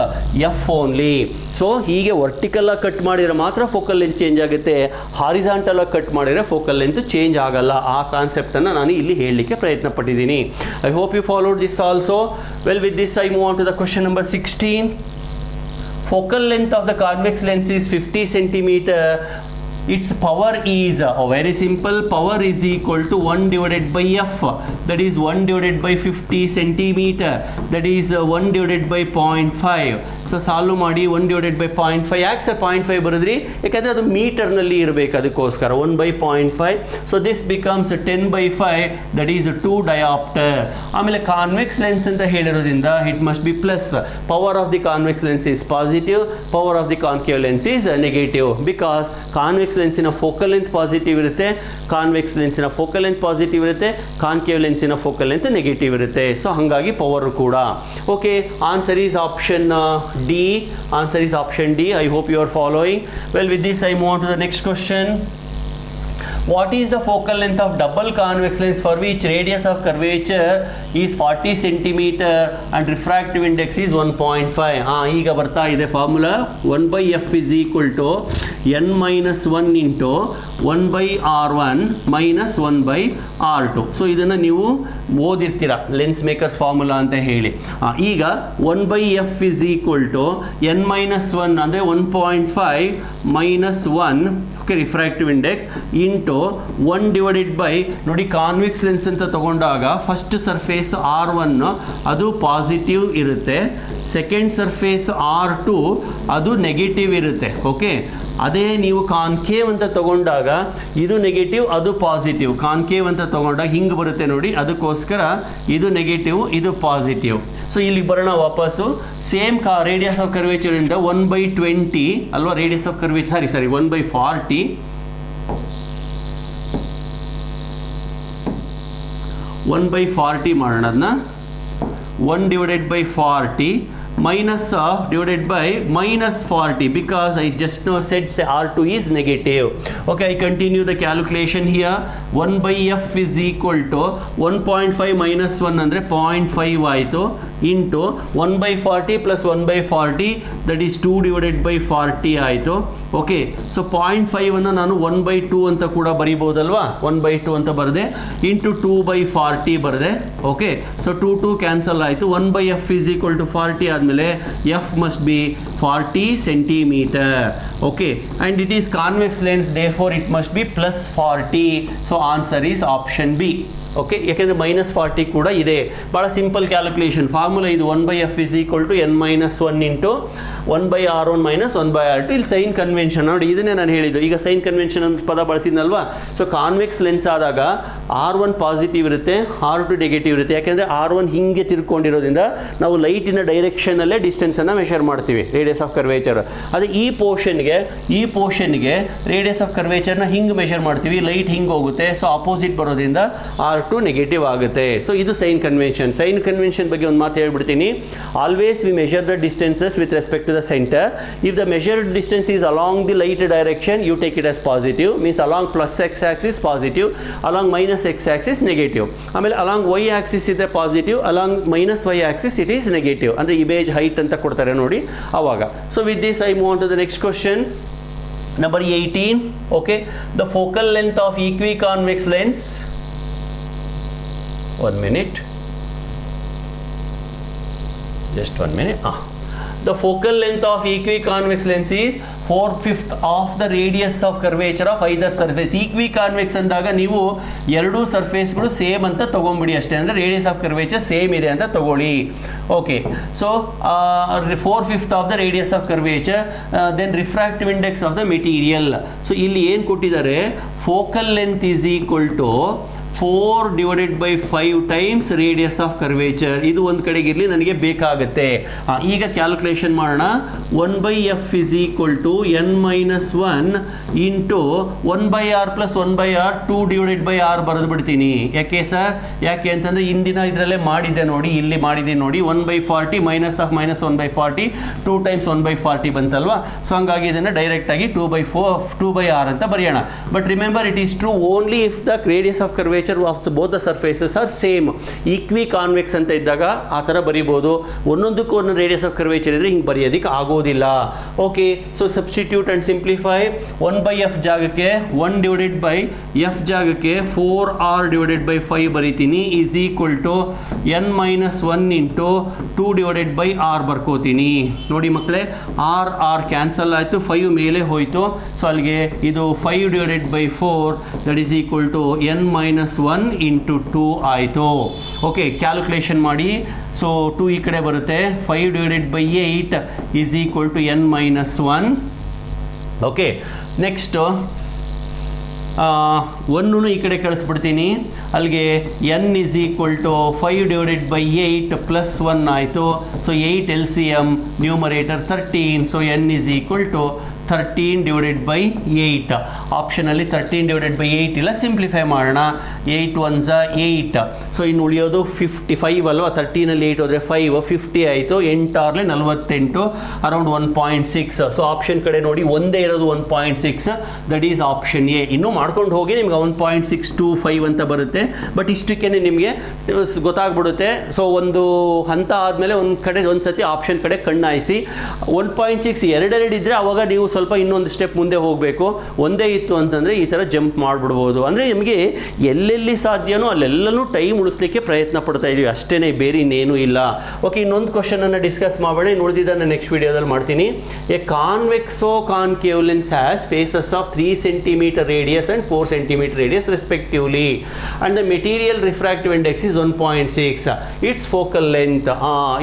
F only. So ಹೀಗೆ ವರ್ಟಿಕಲಾಗಿ ಕಟ್ ಮಾಡಿದರೆ ಮಾತ್ರ ಫೋಕಲ್ ಲೆಂತ್ ಚೇಂಜ್ ಆಗುತ್ತೆ, ಹಾರಿಜಾಂಟಲಾಗಿ ಕಟ್ ಮಾಡಿದರೆ ಫೋಕಲ್ ಲೆಂತ್ ಚೇಂಜ್ ಆಗಲ್ಲ. ಆ ಕಾನ್ಸೆಪ್ಟನ್ನು ನಾನು ಇಲ್ಲಿ ಹೇಳಲಿಕ್ಕೆ ಪ್ರಯತ್ನ ಪಟ್ಟಿದ್ದೀನಿ. I hope you followed this also. Well, with this I move on to the question number 16. Focal length of the convex lens is 50 centimeter. Its power is very simple. Power is equal to 1 divided by f. That is 1 divided by 50 centimeter. That is 1 divided by 0.5. So solve ಮಾಡಿ 1 divided by 0.5. ಯಾಕೆ sir 0.5 ಬರೆದ್ರಿ? ಯಾಕಂದರೆ ಅದು ಮೀಟರ್ನಲ್ಲಿ ಇರಬೇಕು, ಅದಕ್ಕೋಸ್ಕರ 1 by 0.5. So this becomes 10 by 5. That is 2 dioptre. ಆಮೇಲೆ convex lens ಅಂತ ಹೇಳಿರೋದ್ರಿಂದ it must be plus. Power of the convex lens is positive, power of the concave lens is negative. Because convex ಲೆನ್ಸಿನ focal length positive ಇರುತ್ತೆ, convex ಲೆನ್ಸಿನ focal length positive ಇರುತ್ತೆ, concave ಲೆನ್ಸಿನ focal length negative ಇರುತ್ತೆ. So ಹಾಗಾಗಿ power ಕೂಡ. Okay, answer is option D. Answer is option D. I hope you are following. Well, with this I move on to the next question. What is the focal length of double convex lens for which radius of curvature is 40 centimeter and refractive index is 1.5? ಈಗ ಬರ್ತಾ ಇದೆ formula. 1/f is equal to n minus 1 into 1/r1 minus 1/r2. So ಇದನ್ನು ನೀವು ಓದಿರ್ತೀರ, lens makers formula ಅಂತ ಹೇಳಿ. ಈಗ 1/f is equal to n minus 1 ಅಂದರೆ 1.5 minus 1, okay, refractive index into 1 divided by, ನೋಡಿ ಕಾನ್ವೆಕ್ಸ್ ಲೆನ್ಸ್ ಅಂತ ತಗೊಂಡಾಗ ಫಸ್ಟ್ ಸರ್ಫೇಸ್ R1 ಅದು ಪಾಸಿಟಿವ್ ಇರುತ್ತೆ, ಸೆಕೆಂಡ್ ಸರ್ಫೇಸ್ R2 ಅದು ನೆಗೆಟಿವ್ ಇರುತ್ತೆ. ಓಕೆ, ಅದೇ ನೀವು ಕಾನ್ಕೇವ್ ಅಂತ ತಗೊಂಡಾಗ ಇದು ನೆಗೆಟಿವ್ ಅದು ಪಾಸಿಟಿವ್. ಕಾನ್ಕೇವ್ ಅಂತ ತಗೊಂಡಾಗ ಹಿಂಗೆ ಬರುತ್ತೆ ನೋಡಿ, ಅದಕ್ಕೋಸ್ಕರ ಇದು ನೆಗೆಟಿವ್ ಇದು ಪಾಸಿಟಿವ್. ಸೊ ಇಲ್ಲಿ ಬರೋಣ ವಾಪಸ್ಸು. ಸೇಮ್ ರೇಡಿಯಸ್ ಆಫ್ ಕರ್ವೇಚರ್ ಇಂದ 1/20 ಅಲ್ವಾ, ರೇಡಿಯಸ್ ಆಫ್ ಕರ್ವೇಚರ್ ಸಾರಿ 1/40. 1/40 ಮಾಡೋಣ ಅದನ್ನ. 1 divided by 40 minus divided by minus 40 because I just now said say R2 is negative. Okay, I continue the calculation here. 1/f is equal to 1.5 minus 1 ಅಂದರೆ 0.5 ಆಯಿತು into 1/40 plus 1/40 that is 2 divided by 40 ಆಯಿತು. Okay, so 0.5 ನಾನು 1/2 ಅಂತ ಕೂಡ ಬರೀಬೋದಲ್ವಾ, 1/2 ಅಂತ ಬರೆದೆ into 2/40 ಬರೆದೆ. Okay, so 2 cancel ಆಯಿತು. 1/f is equal to 40 ಆದಮೇಲೆ F must be 40 centimetre. Okay, and it is convex lens, therefore it must be plus 40. So answer is option B. Okay, ಯಾಕೆಂದರೆ -40 ಕೂಡ ಇದೆ. ಭಾಳ ಸಿಂಪಲ್ ಕ್ಯಾಲ್ಕುಲೇಷನ್ ಫಾರ್ಮುಲಾ ಇದು. 1/f is equal to n minus 1 into 1/r1 minus 1/r2. ಇಲ್ಲಿ sign convention ನೋಡಿ, ಇದನ್ನೇ ನಾನು ಹೇಳಿದ್ದು. ಈಗ ಸೈನ್ ಕನ್ವೆನ್ಷನ್ ಅಂತ ಪದ ಬಳಸಿದ್ನಲ್ವಾ. ಸೊ ಕಾನ್ವೆಕ್ಸ್ ಲೆನ್ಸ್ ಆದಾಗ R1 ಪಾಸಿಟಿವ್ ಇರುತ್ತೆ, R2 ನೆಗೆಟಿವ್ ಇರುತ್ತೆ. ಯಾಕೆಂದರೆ R1 ಹಿಂಗೆ ತಿರ್ಕೊಂಡಿರೋದ್ರಿಂದ ನಾವು ಲೈಟಿನ ಡೈರೆಕ್ಷನಲ್ಲೇ ಡಿಸ್ಟೆನ್ಸನ್ನು ಮೆಷರ್ ಮಾಡ್ತೀವಿ, ರೇಡಿಯಸ್ ಆಫ್ ಕರ್ವೇಚರ್. ಅದೇ ಈ ಪೋರ್ಷನ್ಗೆ ರೇಡಿಯಸ್ ಆಫ್ ಕರ್ವೇಚರ್ನ ಹಿಂಗೆ ಮೆಷರ್ ಮಾಡ್ತೀವಿ, ಲೈಟ್ ಹಿಂಗೆ ಹೋಗುತ್ತೆ. ಸೊ ಆಪೋಸಿಟ್ ಬರೋದ್ರಿಂದ R2 ನೆಗೆಟಿವ್ ಆಗುತ್ತೆ. ಸೊ ಇದು ಸೈನ್ ಕನ್ವೆನ್ಷನ್. ಸೈನ್ ಕನ್ವೆನ್ಷನ್ ಬಗ್ಗೆ ಒಂದು ಮಾತು ಹೇಳ್ಬಿಡ್ತೀನಿ. Always we measure the distances with respect to the centre. If the measured distance is along the light direction, you take it as positive, means along plus x axis positive, along minus x axis negative. ಆಮೇಲೆ along y axis ಇದೆ positive, along minus y axis it is negative. ಅಂದರೆ image height ಅಂತ ಕೊಡ್ತಾರೆ ನೋಡಿ ಅವಾಗ. So with this I move on to the next question number 18. Okay, the focal length of equiconvex lens, 1 minute. just 1 minute. The focal length of equiconvex lens is 4/5 of the radius of curvature of either surface. Equiconvex ಅಂದಾಗ ನೀವು ಎರಡೂ ಸರ್ಫೇಸ್ಗಳು same ಅಂತ ತಗೊಂಬಿಡಿ ಅಷ್ಟೇ, ಅಂದರೆ radius of curvature same ಇದೆ ಅಂತ ತಗೊಳ್ಳಿ. Okay, so 4/5 of the radius of curvature, then refractive index of the material. So ಇಲ್ಲಿ ಏನು ಕೊಟ್ಟಿದ್ದಾರೆ, focal length is equal to 4 divided by 5 times radius of curvature. ಇದು ಒಂದು ಕಡೆಗಿರಲಿ, ನನಗೆ ಬೇಕಾಗುತ್ತೆ. ಈಗ ಕ್ಯಾಲ್ಕುಲೇಷನ್ ಮಾಡೋಣ. 1/f is equal to n-1 into 1/r plus 1/r 2 divided by r ಬರೆದು ಬಿಡ್ತೀನಿ. ಯಾಕೆ ಸರ್? ಯಾಕೆ ಅಂತಂದರೆ ಇಂದಿನ ಇದರಲ್ಲೇ ಮಾಡಿದ್ದೆ ನೋಡಿ, ಇಲ್ಲಿ ಮಾಡಿದ್ದೀನಿ ನೋಡಿ. 1/40 ಮೈನಸ್ ಆಫ್ ಮೈನಸ್ 1/40 2 ಟೈಮ್ಸ್ 1/40 ಬಂತಲ್ವಾ. ಸೊ ಹಂಗಾಗಿ ಇದನ್ನು ಡೈರೆಕ್ಟಾಗಿ 2/r ಅಂತ ಬರೆಯೋಣ. But remember, it is true only if the radius of curvature of both the surfaces are same. equiconvex ಅಂತ ಇದ್ದಾಗ ಆ ಥರ ಬರಿಬೋದು. ಒಂದೊಂದಕ್ಕೂ ಒಂದು ರೇಡಿಯಸ್ ಆಫ್ ಕರ್ವೇಚರ್ ಇದ್ರೆ ಹಿಂಗೆ ಬರೆಯೋದಕ್ಕೆ ಆಗೋದಿಲ್ಲ. Okay, so substitute and simplify. 1/f ಜಾಗಕ್ಕೆ 1 ಡಿವೈಡೆಡ್ ಬೈ f ಜಾಗಕ್ಕೆ 4r ಡಿವೈಡೆಡ್ ಬೈ 5 ಬರಿತೀನಿ, is equal to n-1 into 2 divided by r ಬರ್ಕೋತೀನಿ. ನೋಡಿ ಮಕ್ಕಳೇ, r ಕ್ಯಾನ್ಸಲ್ ಆಯಿತು, 5 ಮೇಲೆ ಹೋಯಿತು. ಸೊ ಅಲ್ಲಿಗೆ ಇದು 5 divided by 4 that is equal to n-1 into 2 ಆಯಿತು. ಓಕೆ, ಕ್ಯಾಲ್ಕುಲೇಷನ್ ಮಾಡಿ. ಸೊ 2 ಈ ಕಡೆ ಬರುತ್ತೆ. 5 divided by 8 is equal to n-1. Okay, next 1 ಈ ಕಡೆ ಕಳಿಸ್ಬಿಡ್ತೀನಿ. ಅಲ್ಲಿಗೆ n is equal to 5 divided by 8 plus 1 ಆಯಿತು. So 8 LCM, numerator 13. So n is equal to 13 divided by 8. ಆಪ್ಷನಲ್ಲಿ 13 ಡಿವೈಡೆಡ್ ಬೈ 8 ಇಲ್ಲ, ಸಿಂಪ್ಲಿಫೈ ಮಾಡೋಣ. 8 1s 8. ಸೊ ಇನ್ನು ಉಳಿಯೋದು 55 ಅಲ್ವಾ. 13ಅಲ್ಲಿ 8 ಹೋದರೆ 5, 50 ಆಯಿತು. 8 48, ಅರೌಂಡ್ 1.6. ಸೊ ಆಪ್ಷನ್ ಕಡೆ ನೋಡಿ, ಒಂದೇ ಇರೋದು 1.6, ದಟ್ ಈಸ್ ಆಪ್ಷನ್ ಎ. ಇನ್ನೂ ಮಾಡ್ಕೊಂಡು ಹೋಗಿ ನಿಮ್ಗೆ 1.625 ಅಂತ ಬರುತ್ತೆ. ಬಟ್ ಇಷ್ಟಕ್ಕೆ ನಿಮಗೆ ಗೊತ್ತಾಗ್ಬಿಡುತ್ತೆ. ಸೊ ಒಂದು ಹಂತ ಆದಮೇಲೆ ಒಂದು ಕಡೆ ಒಂದು ಸತಿ ಆಪ್ಷನ್ ಕಡೆ ಕಣ್ಣಾಯಿಸಿ. 1.6 ಎರಡೆರಡು ಇದ್ದರೆ ಅವಾಗ ನೀವು ಸ್ವಲ್ಪ ಇನ್ನೊಂದು ಸ್ಟೆಪ್ ಮುಂದೆ ಹೋಗಬೇಕು. ಒಂದೇ ಇತ್ತು ಅಂತಂದರೆ ಈ ಥರ ಜಂಪ್ ಮಾಡಿಬಿಡ್ಬೋದು. ಅಂದರೆ ನಿಮಗೆ ಎಲ್ಲೆಲ್ಲಿ ಸಾಧ್ಯನೋ ಅಲ್ಲೆಲ್ಲನೂ ಟೈಮ್ ಉಳಿಸ್ಲಿಕ್ಕೆ ಪ್ರಯತ್ನ ಪಡ್ತಾ ಇದೀವಿ ಅಷ್ಟೇ, ಬೇರೆ ಇನ್ನೇನು ಇಲ್ಲ. ಓಕೆ, ಇನ್ನೊಂದು ಕ್ವಶನನ್ನು ಡಿಸ್ಕಸ್ ಮಾಡೋಣ. ಉಳಿದಿದ್ದನ್ನು ನೆಕ್ಸ್ಟ್ ವೀಡಿಯೋದಲ್ಲಿ ಮಾಡ್ತೀನಿ. A convexo concave lens has faces of 3 cm radius and 4 cm radius respectively and the material refractive index is 1.6. Its focal length.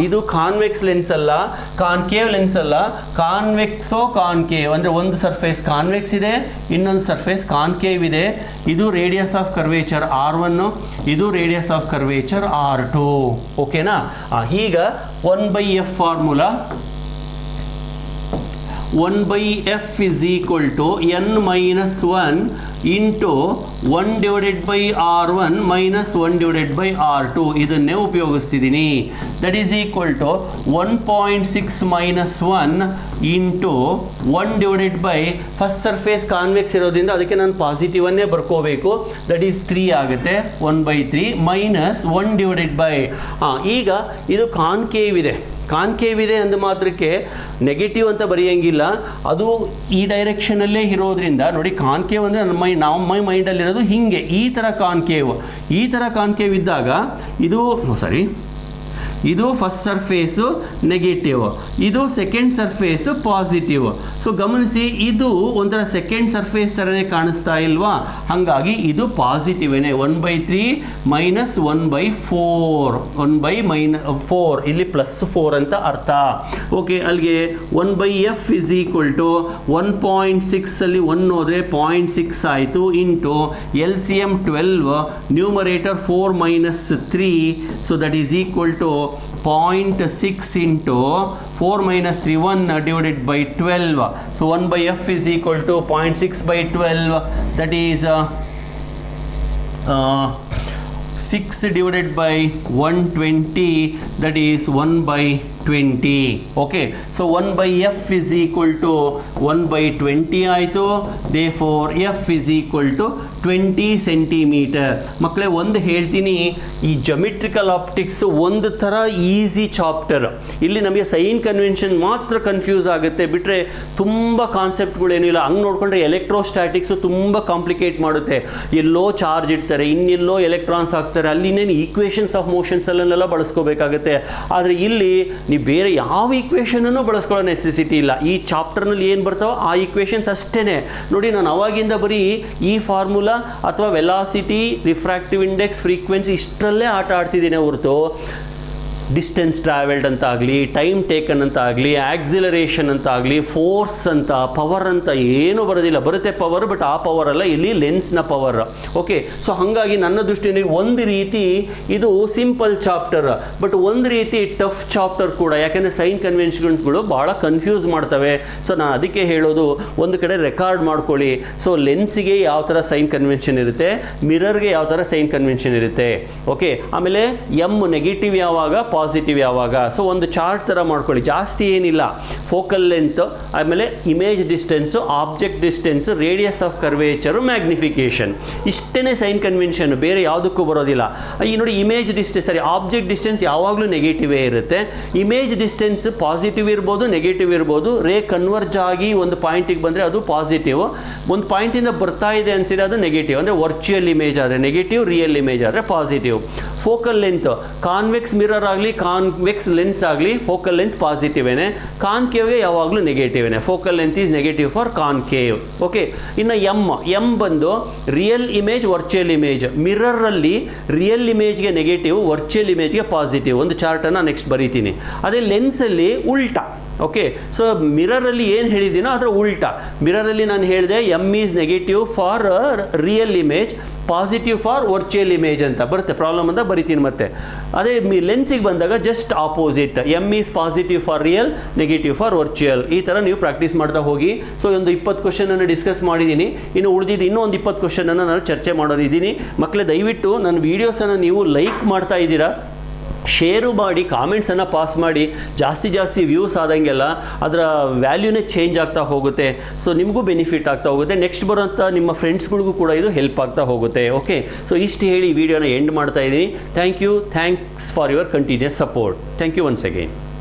ಇದು ಕಾನ್ವೆಕ್ಸ್ ಲೆನ್ಸ್ ಅಲ್ಲ, ಕಾನ್ಕೇವ್ ಲೆನ್ಸ್ ಅಲ್ಲ, ಕಾನ್ವೆಕ್ಸೋ ಕಾನ್ಕೇವ್. ಅಂದರೆ ಒಂದು surface convex ಇದೆ, ಇನ್ನೊಂದು surface concave ಇದೆ. ಇದು radius of curvature R1, ಇದು ರೇಡಿಯಸ್ ಆಫ್ ಕರ್ವೇಚರ್ R2. ಓಕೆನಾ? ಈಗ 1/f formula. 1/f is equal to n-1 into 1 divided by R1 minus 1 divided by R2. ಇದನ್ನೇ ಉಪಯೋಗಿಸ್ತಿದ್ದೀನಿ. That is equal to 1.6 minus 1 into 1 divided by first surface convex ಇರೋದ್ರಿಂದ ಅದಕ್ಕೆ ನಾನು ಪಾಸಿಟಿವನ್ನೇ ಬರ್ಕೋಬೇಕು. That is 3 ಆಗುತ್ತೆ. 1/3 minus 1 divided by, ಈಗ ಇದು concave ಇದೆ. Concave ಇದೆ ಅಂದ ಮಾತ್ರಕ್ಕೆ ನೆಗೆಟಿವ್ ಅಂತ ಬರೆಯೋಂಗಿಲ್ಲ, ಅದು ಈ ಡೈರೆಕ್ಷನಲ್ಲೇ ಇರೋದ್ರಿಂದ ನೋಡಿ, ಕಾನ್ಕೇವ್ ಅಂದರೆ ನಮ್ಮ ಮೈಂಡಲ್ಲಿರೋದು ಹೀಗೆ, ಈ ಥರ ಕಾನ್ಕೇವ್ ಇದ್ದಾಗ ಇದು ಫಸ್ಟ್ ಸರ್ಫೇಸು ನೆಗೆಟಿವ್, ಇದು ಸೆಕೆಂಡ್ ಸರ್ಫೇಸು ಪಾಸಿಟಿವ್. ಸೊ ಗಮನಿಸಿ, ಇದು ಒಂಥರ ಸೆಕೆಂಡ್ ಸರ್ಫೇಸ್ ಥರನೇ ಕಾಣಿಸ್ತಾ ಇಲ್ವಾ? ಹಾಗಾಗಿ ಇದು ಪಾಸಿಟಿವೇನೆ. 1/3 ಮೈನಸ್ 1/4, 1/4 ಇಲ್ಲಿ +4 ಅಂತ ಅರ್ಥ. ಓಕೆ, ಅಲ್ಲಿಗೆ 1/f ಇಸ್ ಈಕ್ವಲ್ ಟು 1.6 ಅಲ್ಲಿ 1 ಹೋದರೆ 0.6 ಆಯಿತು into LCM 12, numerator 4 minus 3, so that is equal to 0.6 into 4 minus 3, 1 divided by 12. So 1/f is equal to 0.6 by 12, that is 6 divided by 120, that is 1/20. Okay, so 1/f is equal to 1/20 ಆಯಿತು. therefore f is equal to 20 centimetre. ಮಕ್ಕಳೇ, ಒಂದು ಹೇಳ್ತೀನಿ, ಈ geometrical optics ಒಂದು ಥರ easy chapter. ಇಲ್ಲಿ ನಮಗೆ sign convention ಮಾತ್ರ ಕನ್ಫ್ಯೂಸ್ ಆಗುತ್ತೆ, ಬಿಟ್ಟರೆ ತುಂಬ ಕಾನ್ಸೆಪ್ಟ್ಗಳೇನಿಲ್ಲ. ಹಂಗೆ ನೋಡಿಕೊಂಡ್ರೆ ಎಲೆಕ್ಟ್ರೋಸ್ಟ್ಯಾಟಿಕ್ಸು ತುಂಬ ಕಾಂಪ್ಲಿಕೇಟ್ ಮಾಡುತ್ತೆ. ಎಲ್ಲೋ ಚಾರ್ಜ್ ಇಡ್ತಾರೆ, ಇನ್ನೆಲ್ಲೋ ಎಲೆಕ್ಟ್ರಾನ್ಸ್ ಹಾಕ್ತಾರೆ, ಅಲ್ಲಿ ಇನ್ನೇನು ಈಕ್ವೇಷನ್ಸ್ ಆಫ್ ಮೋಷನ್ಸಲ್ಲೆಲ್ಲ ಬಳಸ್ಕೋಬೇಕಾಗುತ್ತೆ. ಆದರೆ ಇಲ್ಲಿ ನೀವು ಬೇರೆ ಯಾವ ಈಕ್ವೇಷನನ್ನು ಬಳಸ್ಕೊಳ್ಳೋ ನೆಸೆಸಿಟಿ ಇಲ್ಲ. ಈ ಚಾಪ್ಟರ್ನಲ್ಲಿ ಏನು ಬರ್ತಾವೋ ಆ ಈಕ್ವೇಷನ್ಸ್ ಅಷ್ಟೇ. ನೋಡಿ, ನಾನು ಅವಾಗಿಂದ ಬರೀ ಈ ಫಾರ್ಮುಲಾ ಅಥವಾ ವೆಲಾಸಿಟಿ, ರಿಫ್ರಾಕ್ಟಿವ್ ಇಂಡೆಕ್ಸ್, ಫ್ರೀಕ್ವೆನ್ಸಿ ಇಷ್ಟರಲ್ಲೇ ಆಟ ಆಡ್ತಿದ್ದೀನಿ ಹೊರತು ಡಿಸ್ಟೆನ್ಸ್ ಟ್ರಾವೆಲ್ಡ್ ಅಂತ ಆಗಲಿ, ಟೈಮ್ ಟೇಕನ್ ಅಂತ ಆಗಲಿ, ಆಕ್ಸಿಲರೇಷನ್ ಅಂತ ಆಗಲಿ, ಫೋರ್ಸ್ ಅಂತ, ಪವರ್ ಅಂತ ಏನೂ ಬರೋದಿಲ್ಲ. ಬರುತ್ತೆ ಪವರ್, ಬಟ್ ಆ ಪವರ್ ಅಲ್ಲ, ಇಲ್ಲಿ ಲೆನ್ಸ್ನ ಪವರ್. ಓಕೆ, ಸೊ ಹಾಗಾಗಿ ನನ್ನ ದೃಷ್ಟಿಯಲ್ಲಿ ಒಂದು ರೀತಿ ಇದು ಸಿಂಪಲ್ ಚಾಪ್ಟರ್, ಬಟ್ ಒಂದು ರೀತಿ ಟಫ್ ಚಾಪ್ಟರ್ ಕೂಡ. ಯಾಕೆಂದರೆ ಸೈನ್ ಕನ್ವೆನ್ಷನ್ಸ್ಗಳು ಭಾಳ ಕನ್ಫ್ಯೂಸ್ ಮಾಡ್ತವೆ. ಸೊ ನಾನು ಅದಕ್ಕೆ ಹೇಳೋದು, ಒಂದು ಕಡೆ ರೆಕಾರ್ಡ್ ಮಾಡ್ಕೊಳ್ಳಿ. ಸೊ ಲೆನ್ಸಿಗೆ ಯಾವ ಥರ ಸೈನ್ ಕನ್ವೆನ್ಷನ್ ಇರುತ್ತೆ, ಮಿರರ್ಗೆ ಯಾವ ಥರ ಸೈನ್ ಕನ್ವೆನ್ಷನ್ ಇರುತ್ತೆ. ಓಕೆ, ಆಮೇಲೆ ಎಮ್ ನೆಗೆಟಿವ್ ಯಾವಾಗ, ಪಾಸಿಟಿವ್ ಯಾವಾಗ. ಸೊ ಒಂದು ಚಾರ್ಟ್ ಥರ ಮಾಡ್ಕೊಳ್ಳಿ, ಜಾಸ್ತಿ ಏನಿಲ್ಲ. ಫೋಕಲ್ ಲೆಂತ್, ಆಮೇಲೆ image distance, object distance, radius of curvature, magnification, ಇಷ್ಟೇ ಸೈನ್ ಕನ್ವೆನ್ಷನ್, ಬೇರೆ ಯಾವುದಕ್ಕೂ ಬರೋದಿಲ್ಲ. ಈ ನೋಡಿ, ಇಮೇಜ್ ಡಿಸ್ಟೆನ್ಸ್, ಸರಿ, ಆಬ್ಜೆಕ್ಟ್ ಡಿಸ್ಟೆನ್ಸ್ ಯಾವಾಗಲೂ ನೆಗೆಟಿವೇ ಇರುತ್ತೆ. ಇಮೇಜ್ ಡಿಸ್ಟೆನ್ಸ್ ಪಾಸಿಟಿವ್ ಇರ್ಬೋದು, ನೆಗೆಟಿವ್ ಇರ್ಬೋದು. ರೇ ಕನ್ವರ್ಜ್ ಆಗಿ ಒಂದು ಪಾಯಿಂಟಿಗೆ ಬಂದರೆ ಅದು ಪಾಸಿಟಿವ್, ಒಂದು ಪಾಯಿಂಟಿಂದ ಬರ್ತಾ ಇದೆ ಅನಿಸಿದ್ರೆ ಅದು ನೆಗೆಟಿವ್. ಅಂದರೆ ವರ್ಚುವಲ್ ಇಮೇಜ್ ಆದರೆ ನೆಗೆಟಿವ್, ರಿಯಲ್ ಇಮೇಜ್ ಆದರೆ positive. Focal length, convex mirror ಆಗಲಿ, ಕಾನ್ವೆಕ್ಸ್ ಲೆನ್ಸ್ ಆಗಲಿ, ಫೋಕಲ್ ಲೆಂತ್ ಪಾಸಿಟಿವೇನೆ. ಕಾನ್ಕೇವ್ಗೆ ಯಾವಾಗಲೂ ನೆಗೆಟಿವೇನೆ. Focal length is negative for concave. Okay, ಇನ್ನು ಎಮ್ ಬಂದು ರಿಯಲ್ ಇಮೇಜ್, ವರ್ಚುವಲ್ ಇಮೇಜ್. ಮಿರರಲ್ಲಿ ರಿಯಲ್ ಇಮೇಜ್ಗೆ ನೆಗೆಟಿವ್, ವರ್ಚುವಲ್ ಇಮೇಜ್ಗೆ ಪಾಸಿಟಿವ್. ಒಂದು ಚಾರ್ಟನ್ನು ನೆಕ್ಸ್ಟ್ ಬರೀತೀನಿ. ಅದೇ ಲೆನ್ಸಲ್ಲಿ ಉಲ್ಟಾ. ಓಕೆ, ಸೊ ಮಿರರಲ್ಲಿ ಏನು ಹೇಳಿದ್ದೀನೋ ಅದರ ಉಲ್ಟಾ. ಮಿರರಲ್ಲಿ ನಾನು ಹೇಳಿದೆ M is negative for real image, positive for virtual image ಅಂತ ಬರುತ್ತೆ. ಪ್ರಾಬ್ಲಮ್ ಅಂತ ಬರಿತೀನಿ ಮತ್ತೆ. ಅದೇ ಲೆನ್ಸಿಗೆ ಬಂದಾಗ just opposite, M is positive for real, negative for virtual. ಈ ಥರ ನೀವು ಪ್ರಾಕ್ಟೀಸ್ ಮಾಡ್ತಾ ಹೋಗಿ. ಸೊ ಒಂದು 20 ಕ್ವಶನನ್ನು ಡಿಸ್ಕಸ್ ಮಾಡಿದ್ದೀನಿ. ಇನ್ನು ಉಳಿದಿದ್ದು ಇನ್ನೂ ಒಂದು 20 ಕ್ವಶನನ್ನು ನಾನು ಚರ್ಚೆ ಮಾಡೋದಿದ್ದೀನಿ. ಮಕ್ಕಳೇ, ದಯವಿಟ್ಟು ನನ್ನ ವೀಡಿಯೋಸನ್ನು ನೀವು ಲೈಕ್ ಮಾಡ್ತಾ ಇದ್ದೀರಾ, ಶೇರು ಮಾಡಿ, ಕಾಮೆಂಟ್ಸನ್ನು ಪಾಸ್ ಮಾಡಿ. ಜಾಸ್ತಿ ವ್ಯೂಸ್ ಆದಂಗೆಲ್ಲ ಅದರ ವ್ಯಾಲ್ಯೂನೇ ಚೇಂಜ್ ಆಗ್ತಾ ಹೋಗುತ್ತೆ. ಸೊ ನಿಮಗೂ ಬೆನಿಫಿಟ್ ಆಗ್ತಾ ಹೋಗುತ್ತೆ, ನೆಕ್ಸ್ಟ್ ಬರೋಂಥ ನಿಮ್ಮ ಫ್ರೆಂಡ್ಸ್ಗಳಿಗೂ ಕೂಡ ಇದು ಹೆಲ್ಪ್ ಆಗ್ತಾ ಹೋಗುತ್ತೆ. ಓಕೆ, ಸೊ ಇಷ್ಟು ಹೇಳಿ ಈ ವಿಡಿಯೋನ ಎಂಡ್ ಮಾಡ್ತಾ ಇದ್ದೀನಿ. Thank you, thanks for your continuous support. Thank you once again.